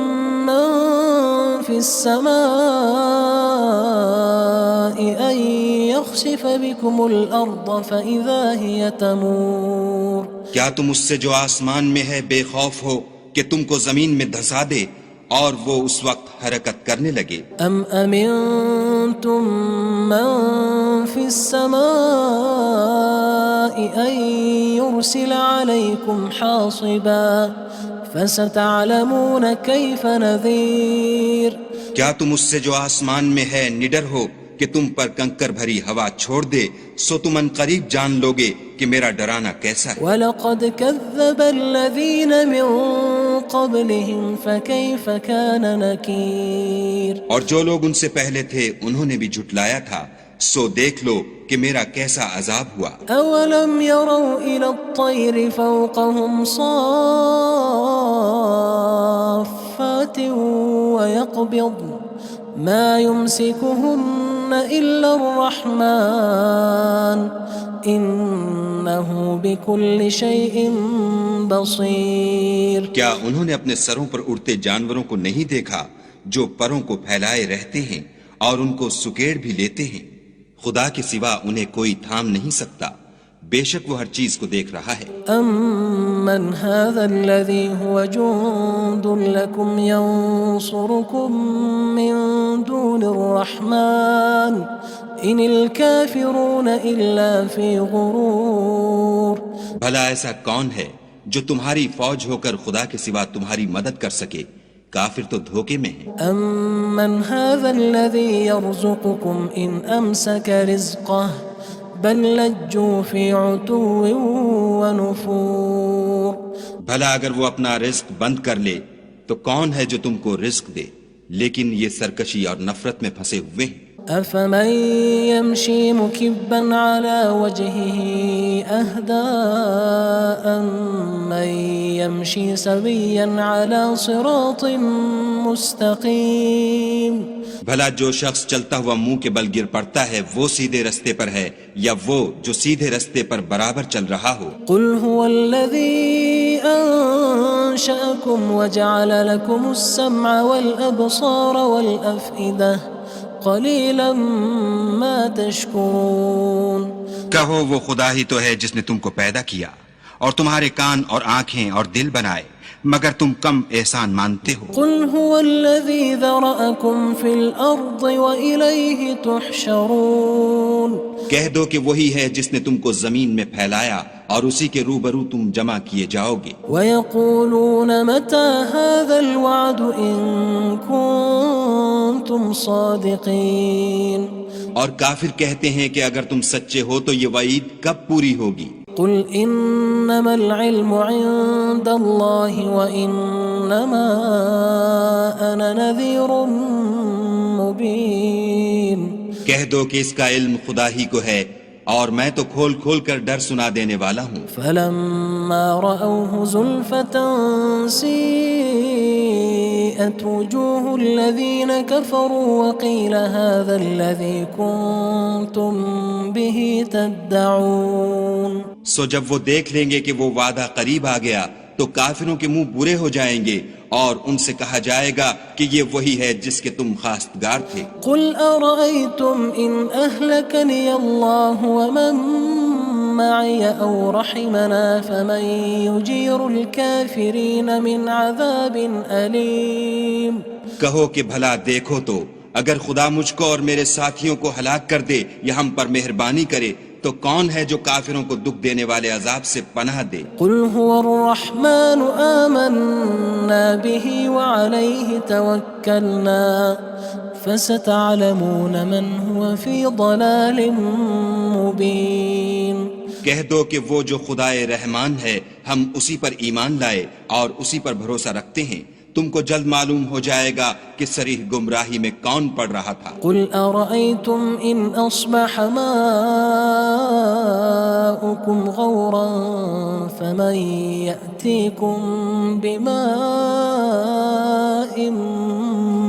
من في السماء أن يخسف بكم الأرض فإذا هي تمور۔ کیا تم اس سے جو آسمان میں ہے بے خوف ہو کہ تم کو زمین میں دھسا دے اور وہ اس وقت حرکت کرنے لگے؟ أم أمنتم من في السماء أن يرسل عليكم حاصبا فستعلمون كيف نذير۔ کیا تم اس سے جو آسمان میں ہے نڈر ہو کہ تم پر کنکر بھری ہوا چھوڑ دے، سو تم ان قریب جان لوگے کہ میرا ڈرانا کیسا ہے۔ وَلَقَدْ كَذَّبَ الَّذِينَ مِن قَبْلِهِمْ فَكَيْفَ كَانَ نَكِيرٌ۔ اور جو لوگ ان سے پہلے تھے انہوں نے بھی جھٹلایا تھا، سو دیکھ لو کہ میرا کیسا عذاب ہوا۔ أَوَلَمْ يَرَوْا إِلَى الطَّيْرِ فَوْقَهُمْ صَافَّاتٍ وَيَقْبِضْنَ مَا يُمْسِكُهُنَّ إِلَّا الرَّحْمَنُ إِنَّهُ بِكُلِّ شَيْءٍ بَصِيرٌ۔ کیا انہوں نے اپنے سروں پر اڑتے جانوروں کو نہیں دیکھا جو پروں کو پھیلائے رہتے ہیں اور ان کو سکیڑ بھی لیتے ہیں؟ خدا کے سوا انہیں کوئی تھام نہیں سکتا، بے شک وہ ہر چیز کو دیکھ رہا ہے۔ أَمَّنْ هَذَا الَّذِي هُوَ جُندٌ لَكُمْ يَنصُرُكُم مِّن دُونِ الرَّحْمَنِ إِنِ الْكَافِرُونَ إِلَّا فِي غُرُورٍ۔ بھلا ایسا کون ہے جو تمہاری فوج ہو کر خدا کے سوا تمہاری مدد کر سکے؟ کافر تو دھوکے میں ہیں۔ أَمَّنْ هَذَا الَّذِي يَرْزُقُكُمْ إِنْ أَمْسَكَ رِزْقَهُ بَلْ لَجُّوا فِي عُتُوٍّ وَنُفُورٍ۔ بھلا اگر وہ اپنا رزق بند کر لے تو کون ہے جو تم کو رزق دے؟ لیکن یہ سرکشی اور نفرت میں پھنسے ہوئے ہیں۔ أَفَمَن يَمْشِي مُكِبًّا عَلَى وَجْهِهِ أَهْدَىٰ أَمَّن يَمْشِي سَوِيًّا عَلَى صِرَاطٍ مُّسْتَقِيمٍ۔ بھلا جو شخص چلتا ہوا منہ کے بل گر پڑتا ہے وہ سیدھے رستے پر ہے یا وہ جو سیدھے رستے پر برابر چل رہا ہو؟ قُلْ هُوَ الَّذِي أَنشَأَكُمْ وَجَعَلَ لَكُمُ السَّمْعَ وَالْأَبْصَارَ وَالْأَفْئِدَةَ قَلِيلًا مَا تَشْكُرُونَ۔ کہو وہ خدا ہی تو ہے جس نے تم کو پیدا کیا اور تمہارے کان اور آنکھیں اور دل بنائے، مگر تم کم احسان مانتے ہو۔ قُلْ هُوَ الَّذِي ذَرَأَكُمْ فِي الْأَرْضِ وَإِلَيْهِ تُحْشَرُونَ۔ کہہ دو کہ وہی ہے جس نے تم کو زمین میں پھیلایا اور اسی کے روبرو تم جمع کیے جاؤ گے۔ وَيَقُولُونَ مَتَى هَذَا الْوَعْدُ إِن كُنتُمْ صَادِقِينَ۔ اور کافر کہتے ہیں کہ اگر تم سچے ہو تو یہ وعید کب پوری ہوگی؟ قُلْ إِنَّمَا الْعِلْمُ عِندَ اللَّهِ وَإِنَّمَا أَنَا نَذِيرٌ مُّبِينٌ۔ کہہ دو کہ اس کا علم خدا ہی کو ہے اور میں تو کھول کھول کر ڈر سنا دینے والا ہوں۔ فَلَمَّا رَأَوْهُ زُلْفَةً سِيئَتْ وُجُوهُ الَّذِينَ كَفَرُوا وَقِيلَ هَذَا الَّذِي كُنتُم بِهِ تَدَّعُونَ۔ سو جب وہ دیکھ لیں گے کہ وہ وعدہ قریب آ گیا تو کافروں کے منہ برے ہو جائیں گے اور ان سے کہا جائے گا کہ یہ وہی ہے جس کے تم خواستگار تھے۔ قُلْ أَرَأَيْتُمْ إِنْ أَهْلَكَنِيَ اللَّهُ وَمَن مَّعِيَ أَوْ رَحِمَنَا فَمَن يُجِيرُ الْكَافِرِينَ مِنْ عَذَابٍ أَلِيمٍ۔ کہو کہ بھلا دیکھو تو اگر خدا مجھ کو اور میرے ساتھیوں کو ہلاک کر دے یا ہم پر مہربانی کرے تو کون ہے جو کافروں کو دکھ دینے والے عذاب سے پناہ دے؟ قُلْ هُوَ الرَّحْمَنُ آمَنَّا بِهِ وَعَلَيْهِ تَوَكَّلْنَا فَسَتَعْلَمُونَ مَنْ هُوَ فهو في ضلال مبين کہہ دو کہ وہ جو خدائے رحمان ہے ہم اسی پر ایمان لائے اور اسی پر بھروسہ رکھتے ہیں، تم کو جلد معلوم ہو جائے گا کہ صریح گمراہی میں کون پڑ رہا تھا۔ قل أرأيتم إن أصبح ماؤكم غورا فمن يأتيكم بماء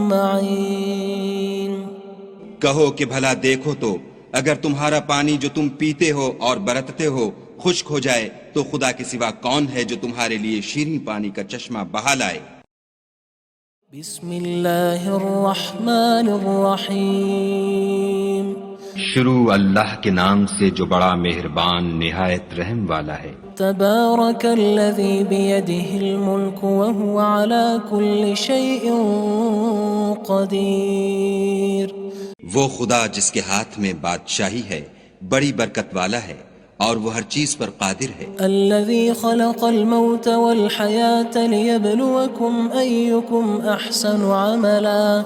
معين۔ کہو کہ بھلا دیکھو تو اگر تمہارا پانی جو تم پیتے ہو اور برتتے ہو خشک ہو جائے تو خدا کے سوا کون ہے جو تمہارے لیے شیریں پانی کا چشمہ بہا لائے۔ بسم اللہ الرحمن الرحیم۔ شروع اللہ کے نام سے جو بڑا مہربان نہایت رحم والا ہے۔ تبارک الذی بیدہ الملک وہو علی کل شیء قدیر۔ وہ خدا جس کے ہاتھ میں بادشاہی ہے بڑی برکت والا ہے اور وہ ہر چیز پر قادر ہے۔ الذي خلق الموت والحياة ليبلوكم أيكم أحسن عملا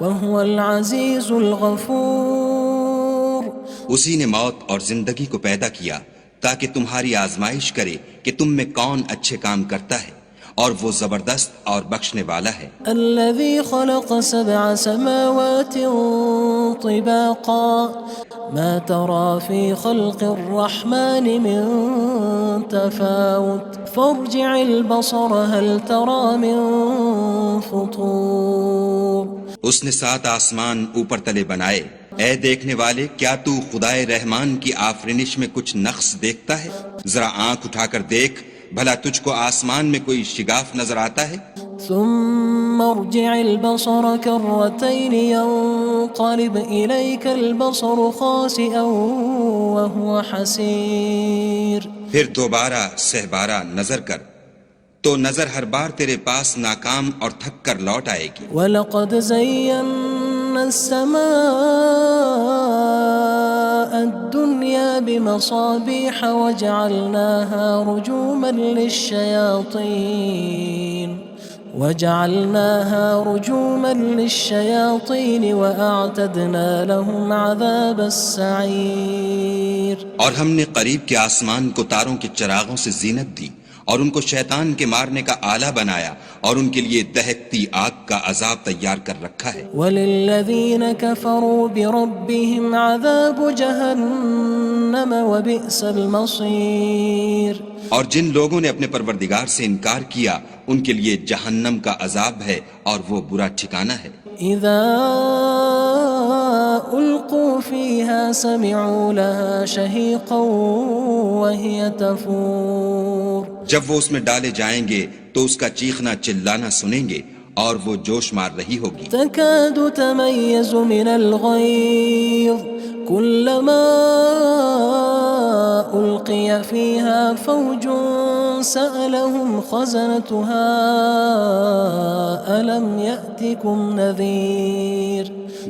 وهو العزيز الغفور۔ اسی نے موت اور زندگی کو پیدا کیا تاکہ تمہاری آزمائش کرے کہ تم میں کون اچھے کام کرتا ہے، اور وہ زبردست اور بخشنے والا ہے۔ الذي خلق 7 سماوات طباقا ما ترى في خلق الرحمن من تفاوت فارجع البصر هل ترى من فطور۔ اس نے 7 آسمان اوپر تلے بنائے، اے دیکھنے والے کیا تو خدائے رحمان کی آفرینش میں کچھ نقص دیکھتا ہے؟ ذرا آنکھ اٹھا کر دیکھ، بھلا تجھ کو آسمان میں کوئی شگاف نظر آتا ہے؟ ثم ارجع البصر كرتين ينقلب إليك البصر خاسئا وهو حسير۔ پھر دوبارہ سہبارہ نظر کر تو نظر ہر بار تیرے پاس ناکام اور تھک کر لوٹ آئے گی۔ وَلَقَدْ زَيَّنَّا السَّمَاءَ الدُّنْيَا بِمَصَابِيحَ وَجَعَلْنَاهَا رُجُومًا لِلشَّيَاطِينِ وَأَعْتَدْنَا لَهُمْ عَذَابَ السَّعِيرِ۔ اور ہم نے قریب کے آسمان کو تاروں کے چراغوں سے زینت دی اور ان کو شیطان کے مارنے کا آلہ بنایا اور ان کے لیے دہکتی آگ کا عذاب تیار کر رکھا ہے۔ وَلِلَّذِينَ كَفَرُوا بِرَبِّهِمْ عَذَابُ جَهَنَّمَ وَبِئْسَ الْمَصِيرُ۔ اور جن لوگوں نے اپنے پروردگار سے انکار کیا ان کے لیے جہنم کا عذاب ہے اور وہ برا ٹھکانہ ہے۔ اذا القوا فيها سمعوا لها شهيقا وهي تفور۔ جب وہ اس میں ڈالے جائیں گے تو اس کا چیخنا چلانا سنیں گے اور وہ جوش مار رہی ہوگی۔ تكاد تميز من الغيظ كلما ألقي فيها فوج سألهم خزنتها ألم يأتكم نذير۔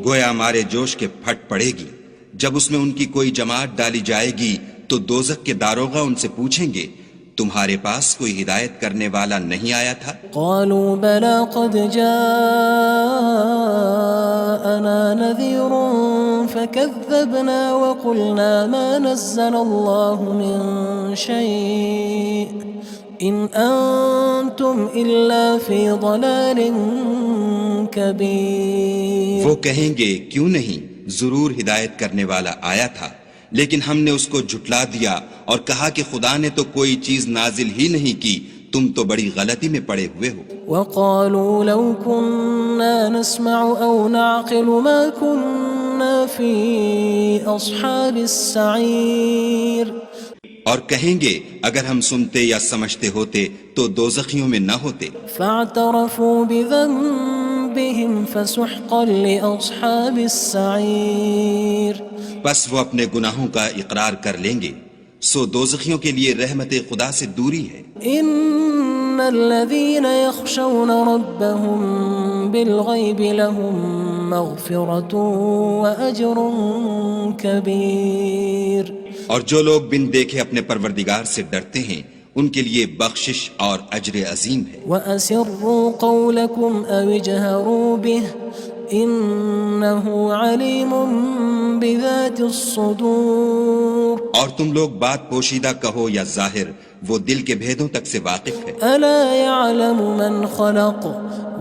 گویا ہمارے جوش کے پھٹ پڑے گی جب اس میں ان کی کوئی جماعت ڈالی جائے گی تو دوزخ کے داروغہ ان سے پوچھیں گے تمہارے پاس کوئی ہدایت کرنے والا نہیں آیا تھا؟ قالوا بلى قد جاءنا نذير فكذبنا وقلنا ما نزل الله من شيء إن أنتم إلا في ضلال كبير۔ وہ کہیں گے کیوں نہیں، ضرور ہدایت کرنے والا آیا تھا، لیکن ہم نے اس کو جھٹلا دیا اور کہا کہ خدا نے تو کوئی چیز نازل ہی نہیں کی، تم تو بڑی غلطی میں پڑے ہوئے ہو۔ وقالوا لو كنا نسمع أو نعقل ما كنا في أصحاب السعير۔ اور کہیں گے اگر ہم سنتے یا سمجھتے ہوتے تو دوزخیوں میں نہ ہوتے۔ فاعترفوا بذنبهم فسحقا لأصحاب السعير۔ بس وہ اپنے گناہوں کا اقرار کر لیں گے، سو دوزخیوں کے لیے رحمت خدا سے دوری ہے۔ ان الذين يخشون ربهم بالغيب لهم مغفرة وأجر كبير۔ اور جو لوگ بن دیکھے اپنے پروردگار سے ڈرتے ہیں ان کے لیے بخشش اور اجر عظیم ہے۔ وَأَسِرُّوا قَوْلَكُمْ أَوِ اجْهَرُوا بِهِ إنه عليم بذات الصدور اور تم لوگ بات پوشیدہ کہو یا ظاہر، وہ دل کے بھیدوں تک سے واقف ہے۔ ألا يعلم من خلق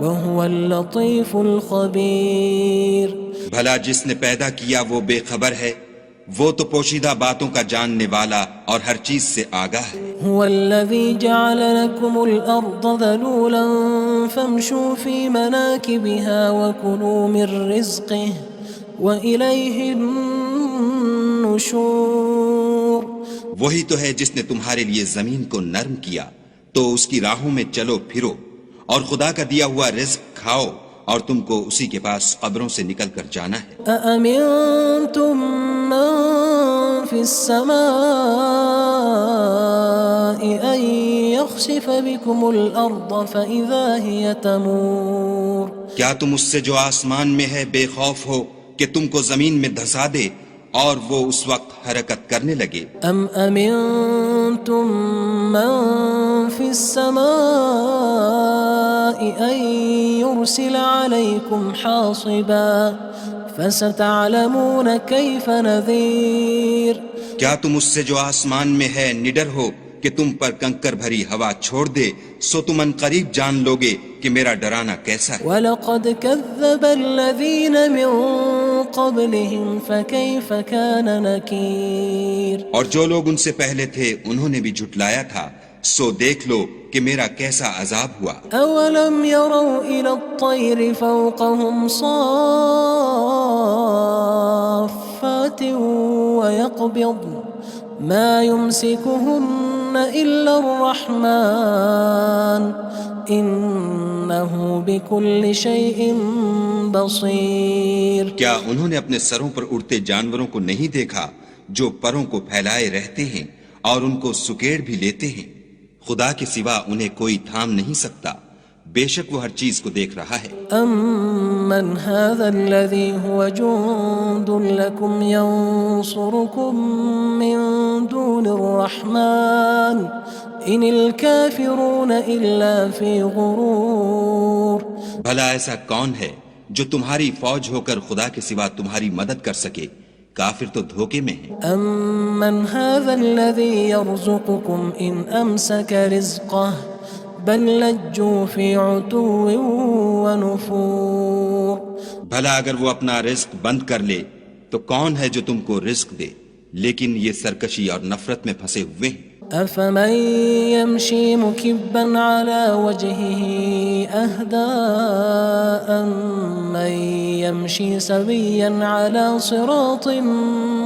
وهو اللطيف الخبير بھلا جس نے پیدا کیا وہ بے خبر ہے، وہ تو پوشیدہ باتوں کا جاننے والا اور ہر چیز سے آگاہ ہے۔ هو الذي جعل لكم الأرض ذلولا فامشوا في مناكبها وكلوا من رزقه وإليه النشور وہی تو ہے جس نے تمہارے لیے زمین کو نرم کیا، تو اس کی راہوں میں چلو پھرو اور خدا کا دیا ہوا رزق کھاؤ، اور تم کو اسی کے پاس قبروں سے نکل کر جانا ہے۔ أأمنتم من في السماء أن يخسف بكم الأرض فإذا هي تمور کیا تم اس سے جو آسمان میں ہے بے خوف ہو کہ تم کو زمین میں دھسا دے اور وہ اس وقت حرکت کرنے لگے؟ أم أمنتم من في السماء أن يرسل عليكم حاصبا فستعلمون كيف نذير کیا تم اس سے جو آسمان میں ہے نڈر ہو کہ تم پر کنکر بھری ہوا چھوڑ دے، سو تم ان قریب جان لوگے کہ میرا ڈرانا کیسا ہے۔ وَلَقَدْ كَذَّبَ الَّذِينَ مِن قَبْلِهِمْ فَكَيْفَ كَانَ نَكِيرٌ اور جو لوگ ان سے پہلے تھے انہوں نے بھی جھٹلایا تھا، سو دیکھ لو کہ میرا کیسا عذاب ہوا۔ أَوَلَمْ يَرَوْا إِلَى الطَّيْرِ فَوْقَهُمْ صَافَّاتٍ وَيَقْبِضْنَ مَا يُمْسِكُهُنَّ إِلَّا الرَّحْمَنُ إِنَّهُ بِكُلِّ شَيْءٍ بَصِيرٌ کیا انہوں نے اپنے سروں پر اڑتے جانوروں کو نہیں دیکھا جو پروں کو پھیلائے رہتے ہیں اور ان کو سکیڑ بھی لیتے ہیں؟ خدا کے سوا انہیں کوئی تھام نہیں سکتا، بے شک وہ ہر چیز کو دیکھ رہا ہے۔ أَمَّنْ هَذَا الَّذِي هُوَ جُندٌ لَكُمْ يَنصُرُكُم مِّن دُونِ الرَّحْمَنِ إِنِ الْكَافِرُونَ إِلَّا فِي غُرُورٍ بھلا ایسا کون ہے جو تمہاری فوج ہو کر خدا کے سوا تمہاری مدد کر سکے؟ کافر تو دھوکے میں ہیں۔ أَمَّنْ هَذَا الَّذِي يَرْزُقُكُمْ إِنْ أَمْسَكَ رِزْقَهُ بَلْ لَجُّوا فِي عُتُوٍّ وَنُفُورٍ بھلا اگر وہ اپنا رزق بند کر لے تو کون ہے جو تم کو رزق دے؟ لیکن یہ سرکشی اور نفرت میں پھنسے ہوئے ہیں۔ أَفَمَن يَمْشِي مُكِبًّا عَلَى وَجْهِهِ أَهْدَىٰ أَمَّن يَمْشِي سَوِيًّا عَلَى صِرَاطٍ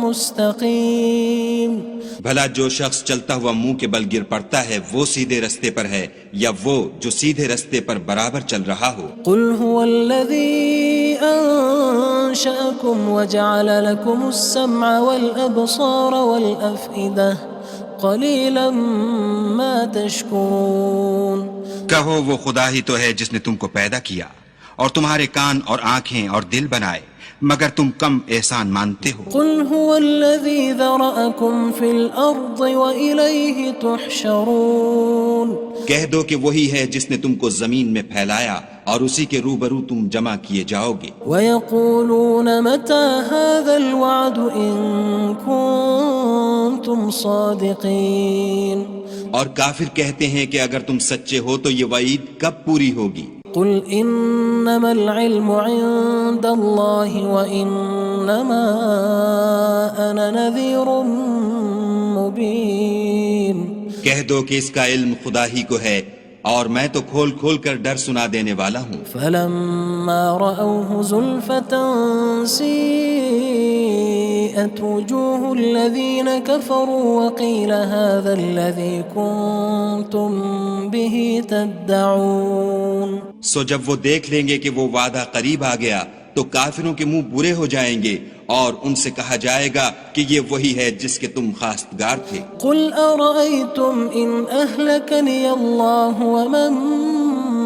مُّسْتَقِيمٍ بھلا جو شخص چلتا ہوا منہ کے بل گر پڑتا ہے وہ سیدھے رستے پر ہے یا وہ جو سیدھے رستے پر برابر چل رہا ہو؟ قُلْ هُوَ الَّذِي أَنشَأَكُمْ وَجَعَلَ لَكُمُ السَّمْعَ وَالْأَبْصَارَ وَالْأَفْئِدَةَ قَلِيلًا مَا تَشْكُرُونَ کہو وہ خدا ہی تو ہے جس نے تم کو پیدا کیا اور تمہارے کان اور آنکھیں اور دل بنائے، مگر تم کم احسان مانتے ہو۔ قُلْ هُوَ الَّذِي ذَرَأَكُمْ فِي الْأَرْضِ وَإِلَيْهِ تُحْشَرُونَ کہہ دو کہ وہی ہے جس نے تم کو زمین میں پھیلایا اور اسی کے روبرو تم جمع کیے جاؤ گے۔ وَيَقُولُونَ مَتَى هَذَا الْوَعْدُ إِن كُنتُمْ صَادِقِينَ اور کافر کہتے ہیں کہ اگر تم سچے ہو تو یہ وعید کب پوری ہوگی؟ قُلْ إِنَّمَا الْعِلْمُ عِندَ اللَّهِ وَإِنَّمَا أَنَا نَذِيرٌ مُّبِينٌ کہہ دو کہ اس کا علم خدا ہی کو ہے اور میں تو کھول کھول کر ڈر سنا دینے والا ہوں۔ فَلَمَّا رَأَوْهُ زُلْفَةً سِيئَتْ وُجُوهُ الَّذِينَ كَفَرُوا وَقِيلَ هَذَا الَّذِي كُنتُم بِهِ تَدَّعُونَ سو جب وہ دیکھ لیں گے کہ وہ وعدہ قریب آ گیا تو کافروں کے منہ برے ہو جائیں گے اور ان سے کہا جائے گا کہ یہ وہی ہے جس کے تم خواستگار تھے۔ قُلْ أَرَأَيْتُمْ إِنْ أَهْلَكَنِيَ اللَّهُ وَمَن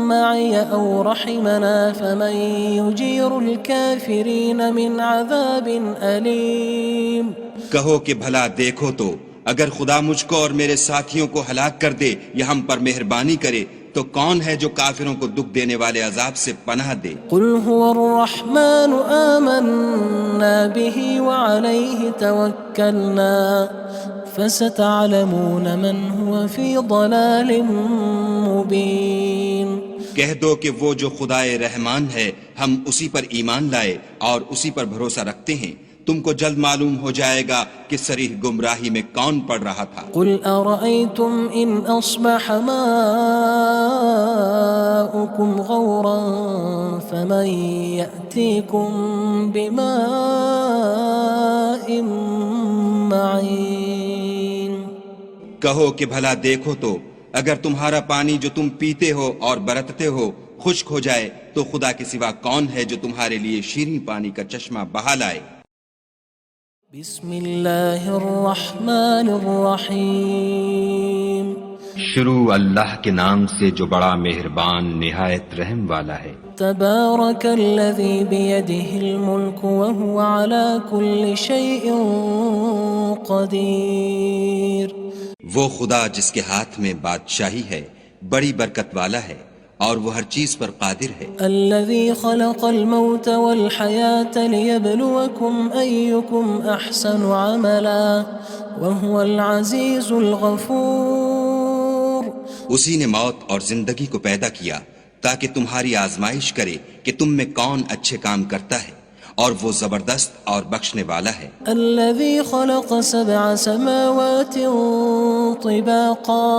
مَّعِيَ أَوْ رَحِمَنَا فَمَن يُجِيرُ الْكَافِرِينَ مِنْ عَذَابٍ أَلِيمٍ کہو کہ بھلا دیکھو تو اگر خدا مجھ کو اور میرے ساتھیوں کو ہلاک کر دے یا ہم پر مہربانی کرے تو کون ہے جو کافروں کو دکھ دینے والے عذاب سے پناہ دے؟ قل هو الرحمن آمنا به وعليه توكلنا فستعلمون من هو في ضلال مبين. کہہ دو کہ وہ جو خدائے رحمان ہے ہم اسی پر ایمان لائے اور اسی پر بھروسہ رکھتے ہیں، تم کو جلد معلوم ہو جائے گا کہ صریح گمراہی میں کون پڑ رہا تھا. قل أرأيتم إن أصبح ماؤكم غورا فمن يأتيكم بماء معين. کہو کہ بھلا دیکھو تو اگر تمہارا پانی جو تم پیتے ہو اور برتتے ہو خشک ہو جائے تو خدا کے سوا کون ہے جو تمہارے لیے شیریں پانی کا چشمہ بہا لائے. بسم اللہ الرحمن الرحیم. شروع اللہ کے نام سے جو بڑا مہربان نہایت رحم والا ہے. تبارک الذی بیدہ الملک وهو على كل شیء قدیر. وہ خدا جس کے ہاتھ میں بادشاہی ہے بڑی برکت والا ہے اور وہ ہر چیز پر قادر ہے. الذي خلق الموت والحياة ليبلوكم أيكم أحسن عملا وهو العزيز الغفور. اسی نے موت اور زندگی کو پیدا کیا تاکہ تمہاری آزمائش کرے کہ تم میں کون اچھے کام کرتا ہے اور وہ زبردست اور بخشنے والا ہے. الذي خلق 7 سماوات طباقا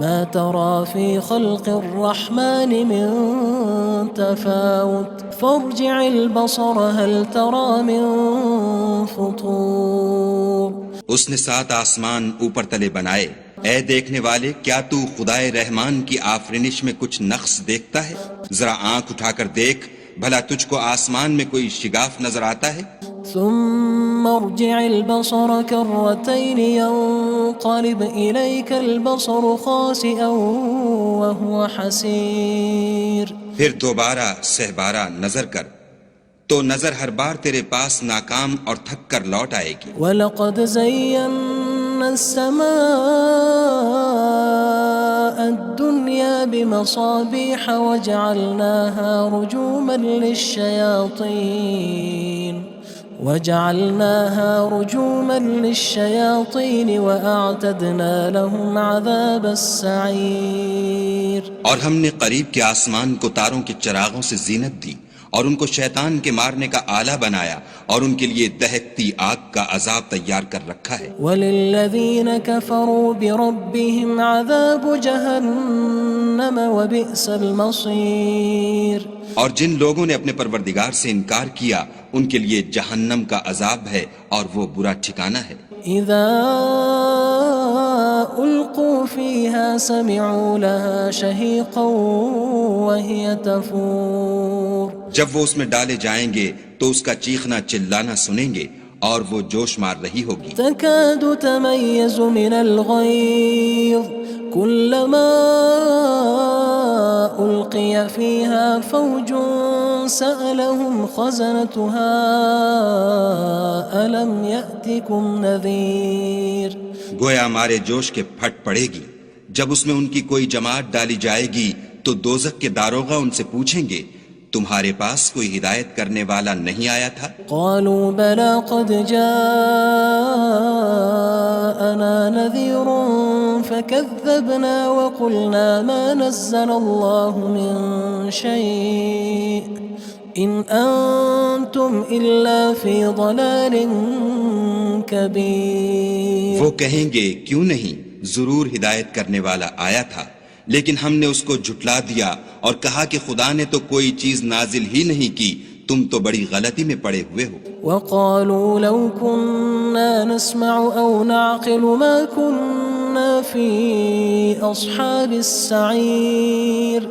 ما ترى في خلق الرحمن من تفاوت فارجع البصر هل ترى من فطور. اس نے 7 آسمان اوپر تلے بنائے. اے دیکھنے والے کیا تو خدائے رحمان کی آفرینش میں کچھ نقص دیکھتا ہے؟ ذرا آنکھ اٹھا کر دیکھ بھلا تجھ کو آسمان میں کوئی شگاف نظر آتا ہے؟ ثم ارجع البصر كرتين ينقلب إليك البصر خاسئا وهو حسير. پھر دوبارہ سہبارہ نظر کر تو نظر ہر بار تیرے پاس ناکام اور تھک کر لوٹ آئے گی. وَلَقَدْ زَيَّنَّا السَّمَاءَ الدُّنْيَا بِمَصَابِيحَ وَجَعَلْنَاهَا رُجُومًا لِلشَّيَاطِينِ وَأَعْتَدْنَا لَهُمْ عَذَابَ السَّعِيرِ. اور ہم نے قریب کے آسمان کو تاروں کے چراغوں سے زینت دی اور ان کو شیطان کے مارنے کا آلہ بنایا اور ان کے لیے دہکتی آگ کا عذاب تیار کر رکھا ہے. وَلِلَّذِينَ كَفَرُوا بِرَبِّهِمْ عَذَابُ جَهَنَّمَ وَبِئْسَ الْمَصِيرُ. اور جن لوگوں نے اپنے پروردگار سے انکار کیا ان کے لیے جہنم کا عذاب ہے اور وہ برا ٹھکانہ ہے. اذا القوا فيها سمعوا لها شهيقا وهي تفور. جب وہ اس میں ڈالے جائیں گے تو اس کا چیخنا چلانا سنیں گے اور وہ جوش مار رہی ہوگی. تكاد تميز من الغيظ كلما ألقي فيها فوج سألهم خزنتها ألم يأتكم نذير. گویا ہمارے جوش کے پھٹ پڑے گی جب اس میں ان کی کوئی جماعت ڈالی جائے گی تو دوزخ کے داروغہ ان سے پوچھیں گے تمہارے پاس کوئی ہدایت کرنے والا نہیں آیا تھا؟ قالوا بلى قد جاءنا نذير فكذبنا وقلنا ما نزل الله من شيء إن أنتم إلا في ضلال كبير. وہ کہیں گے کیوں نہیں، ضرور ہدایت کرنے والا آیا تھا، لیکن ہم نے اس کو جھٹلا دیا اور کہا کہ خدا نے تو کوئی چیز نازل ہی نہیں کی، تم تو بڑی غلطی میں پڑے ہوئے ہو. وقالوا لو كنا نسمع أو نعقل ما كنا في أصحاب السعير.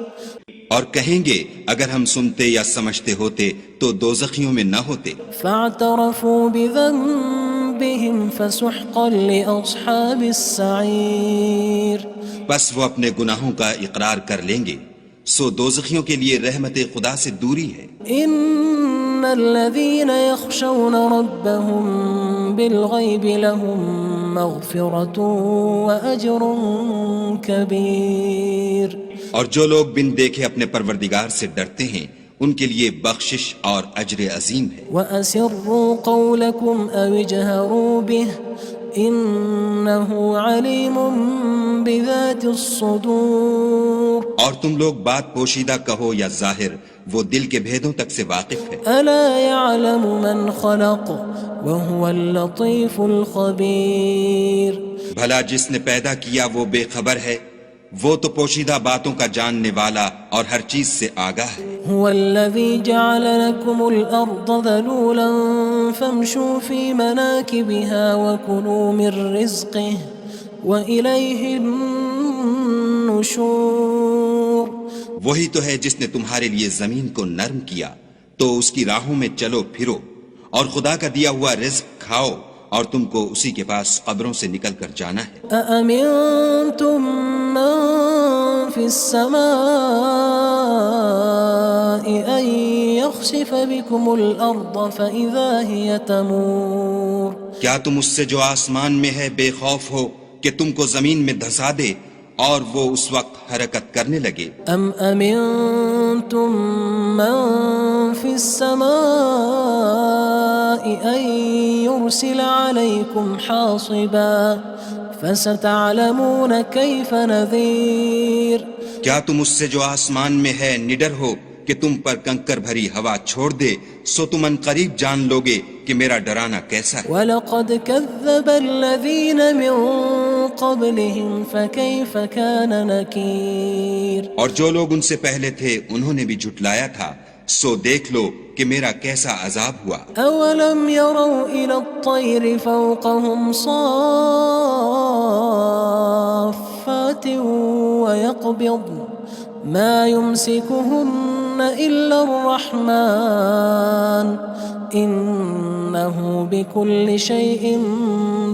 اور کہیں گے اگر ہم سنتے یا سمجھتے ہوتے تو دوزخیوں میں نہ ہوتے. فاعترفوا بذنبهم فسحقا لأصحاب السعير. بس وہ اپنے گناہوں کا اقرار کر لیں گے، سو دوزخیوں کے لیے رحمت خدا سے دوری ہے. ان الذين يخشون ربهم بالغيب لهم مغفرة وأجر كبير. اور جو لوگ بن دیکھے اپنے پروردگار سے ڈرتے ہیں ان کے لیے بخشش اور اجر عظیم ہے. وَأَسِرُّوا قَوْلَكُمْ أَوِ اجْهَرُوا بِهِ إِنَّهُ عَلِيمٌ بِذَاتِ الصُّدُورِ. اور تم لوگ بات پوشیدہ کہو یا ظاہر، وہ دل کے بھیدوں تک سے واقف ہے. أَلَا يَعْلَمُ مَنْ خَلَقَ وَهُوَ اللَّطِيفُ الْخَبِيرُ. بھلا جس نے پیدا کیا وہ بے خبر ہے، وہ تو پوشیدہ باتوں کا جاننے والا اور ہر چیز سے آگاہ ہے. هو الذي جعل لكم الأرض ذلولا فامشوا في مناكبها وكلوا من رزقه وإليه النشور. وہی تو ہے جس نے تمہارے لیے زمین کو نرم کیا تو اس کی راہوں میں چلو پھرو اور خدا کا دیا ہوا رزق کھاؤ اور تم کو اسی کے پاس قبروں سے نکل کر جانا ہے. أأمنتم من في السماء أن يخسف بكم الأرض فإذا هي تمور. کیا تم اس سے جو آسمان میں ہے بے خوف ہو کہ تم کو زمین میں دھسا دے اور وہ اس وقت حرکت کرنے لگے؟ أم أمنتم من في السماء أن يرسل عليكم حاصبا فستعلمون كيف نذير. کیا تم اس سے جو آسمان میں ہے نڈر ہو کہ تم پر کنکر بھری ہوا چھوڑ دے، سو تم ان قریب جان لوگے کہ میرا ڈرانا کیسا ہے. وَلَقَدْ كَذَّبَ الَّذِينَ مِن قَبْلِهِمْ فَكَيْفَ كَانَ نَكِيرٌ. اور جو لوگ ان سے پہلے تھے انہوں نے بھی جھٹلایا تھا، سو دیکھ لو کہ میرا کیسا عذاب ہوا. أَوَلَمْ يَرَوْا إِلَى الطَّيْرِ فَوْقَهُمْ صَافَّاتٍ وَيَقْبِضْنَ مَا يُمْسِكُهُنَّ إِلَّا الرَّحْمَنُ إِنَّهُ بِكُلِّ شَيْءٍ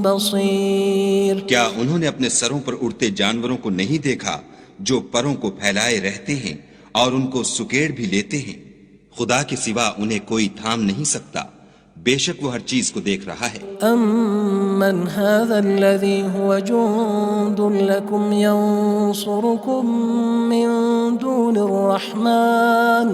بَصِيرٌ. کیا انہوں نے اپنے سروں پر اڑتے جانوروں کو نہیں دیکھا جو پروں کو پھیلائے رہتے ہیں اور ان کو سکیڑ بھی لیتے ہیں؟ خدا کے سوا انہیں کوئی تھام نہیں سکتا، بے شک وہ ہر چیز کو دیکھ رہا ہے. أَمَّنْ هَذَا الَّذِي هُوَ جُندٌ لَكُمْ يَنصُرُكُم مِّن دُونِ الرَّحْمَنِ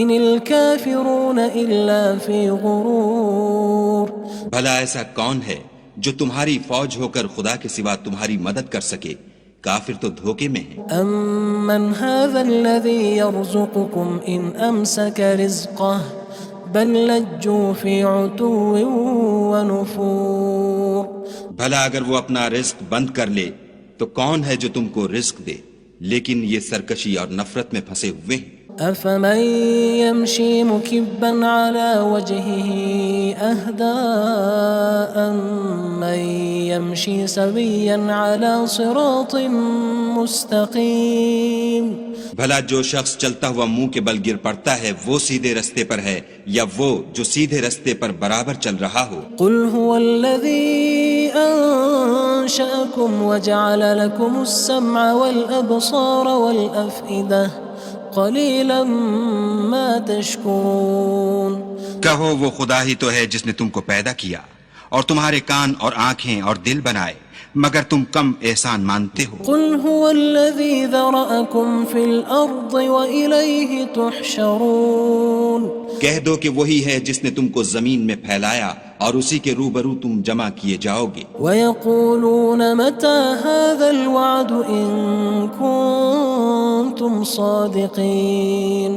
إِنِ الْكَافِرُونَ إِلَّا فِي غُرُورٍ. بھلا ایسا کون ہے جو تمہاری فوج ہو کر خدا کے سوا تمہاری مدد کر سکے؟ کافر تو دھوکے میں ہیں. أَمَّنْ هَذَا الَّذِي يَرْزُقُكُمْ إِنْ أَمْسَكَ رِزْقَهُ بَلْ لَجُّوا فِي عُتُوٍّ وَنُفُورٍ. بھلا اگر وہ اپنا رزق بند کر لے تو کون ہے جو تم کو رزق دے، لیکن یہ سرکشی اور نفرت میں پھنسے ہوئے ہیں. أَفَمَن يَمْشِي مُكِبًّا عَلَى وَجْهِهِ أَهْدَىٰ أَمَّن يَمْشِي سَوِيًّا عَلَى صِرَاطٍ مُّسْتَقِيمٍ. بھلا جو شخص چلتا ہوا منہ کے بل گر پڑتا ہے وہ سیدھے رستے پر ہے یا وہ جو سیدھے رستے پر برابر چل رہا ہو؟ قُلْ هُوَ الَّذِي أَنشَأَكُمْ وَجَعَلَ لَكُمُ السَّمْعَ وَالْأَبْصَارَ وَالْأَفْئِدَةَ قَلِيلًا مَا تَشْكُرُونَ. کہو وہ خدا ہی تو ہے جس نے تم کو پیدا کیا اور تمہارے کان اور آنکھیں اور دل بنائے، مگر تم کم احسان مانتے ہو. قُلْ هُوَ الَّذِي ذَرَأَكُمْ فِي الْأَرْضِ وَإِلَيْهِ تُحْشَرُونَ. کہہ دو کہ وہی ہے جس نے تم کو زمین میں پھیلایا اور اسی کے روبرو تم جمع کیے جاؤ گے. وَيَقُولُونَ مَتَى هَذَا الْوَعْدُ إِن كُنتُمْ صَادِقِينَ.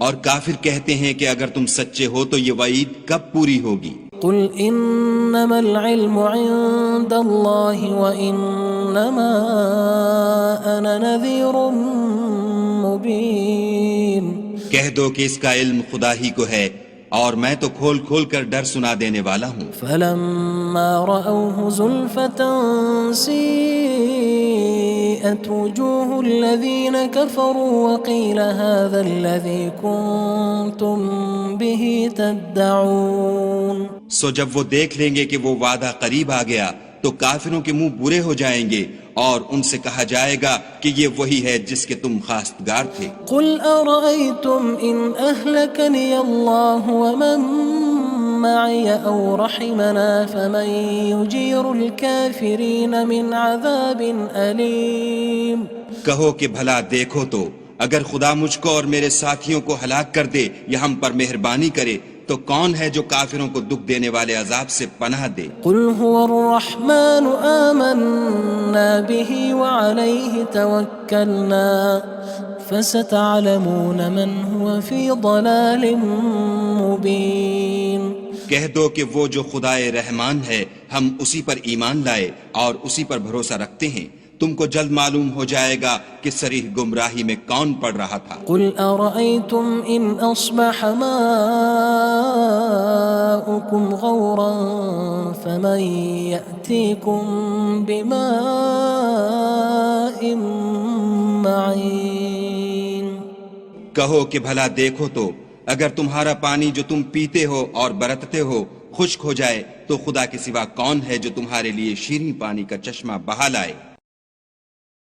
اور کافر کہتے ہیں کہ اگر تم سچے ہو تو یہ وعید کب پوری ہوگی؟ قُلْ إِنَّمَا الْعِلْمُ عِندَ اللَّهِ وَإِنَّمَا أَنَا نَذِيرٌ مُّبِينٌ. کہہ دو کہ اس کا علم خدا ہی کو ہے اور میں تو کھول کھول کر ڈر سنا دینے والا ہوں. فَلَمَّا رَأَوْهُ زُلْفَةً سِيئَتْ وُجُوهُ الَّذِينَ كَفَرُوا وَقِيلَ هَذَا الَّذِي كُنتُم بِهِ تَدَّعُونَ. سو جب وہ دیکھ لیں گے کہ وہ وعدہ قریب آ گیا تو کافروں کے منہ برے ہو جائیں گے اور ان سے کہا جائے گا کہ یہ وہی ہے جس کے تم خواستگار تھے. قُلْ أَرَأَيْتُمْ إِنْ أَهْلَكَنِيَ اللَّهُ وَمَن معي أو رحمنا فمن يجير الكافرين من عذاب أليم کہو کہ بھلا دیکھو تو اگر خدا مجھ کو اور میرے ساتھیوں کو ہلاک کر دے یا ہم پر مہربانی کرے تو کون ہے جو کافروں کو دکھ دینے والے عذاب سے پناہ دے؟ قل هو الرحمن آمنا به وعليه توكلنا فستعلمون من هو في ضلال مبين کہہ دو کہ وہ جو خدائے رحمان ہے ہم اسی پر ایمان لائے اور اسی پر بھروسہ رکھتے ہیں، تم کو جلد معلوم ہو جائے گا کہ صریح گمراہی میں کون پڑ رہا تھا۔ قل أرأيتم إن أصبح ماؤكم غورا فمن يأتيكم بماء معين کہو کہ بھلا دیکھو تو اگر تمہارا پانی جو تم پیتے ہو اور برتتے ہو خشک ہو جائے تو خدا کے سوا کون ہے جو تمہارے لیے شیریں پانی کا چشمہ بہا لائے؟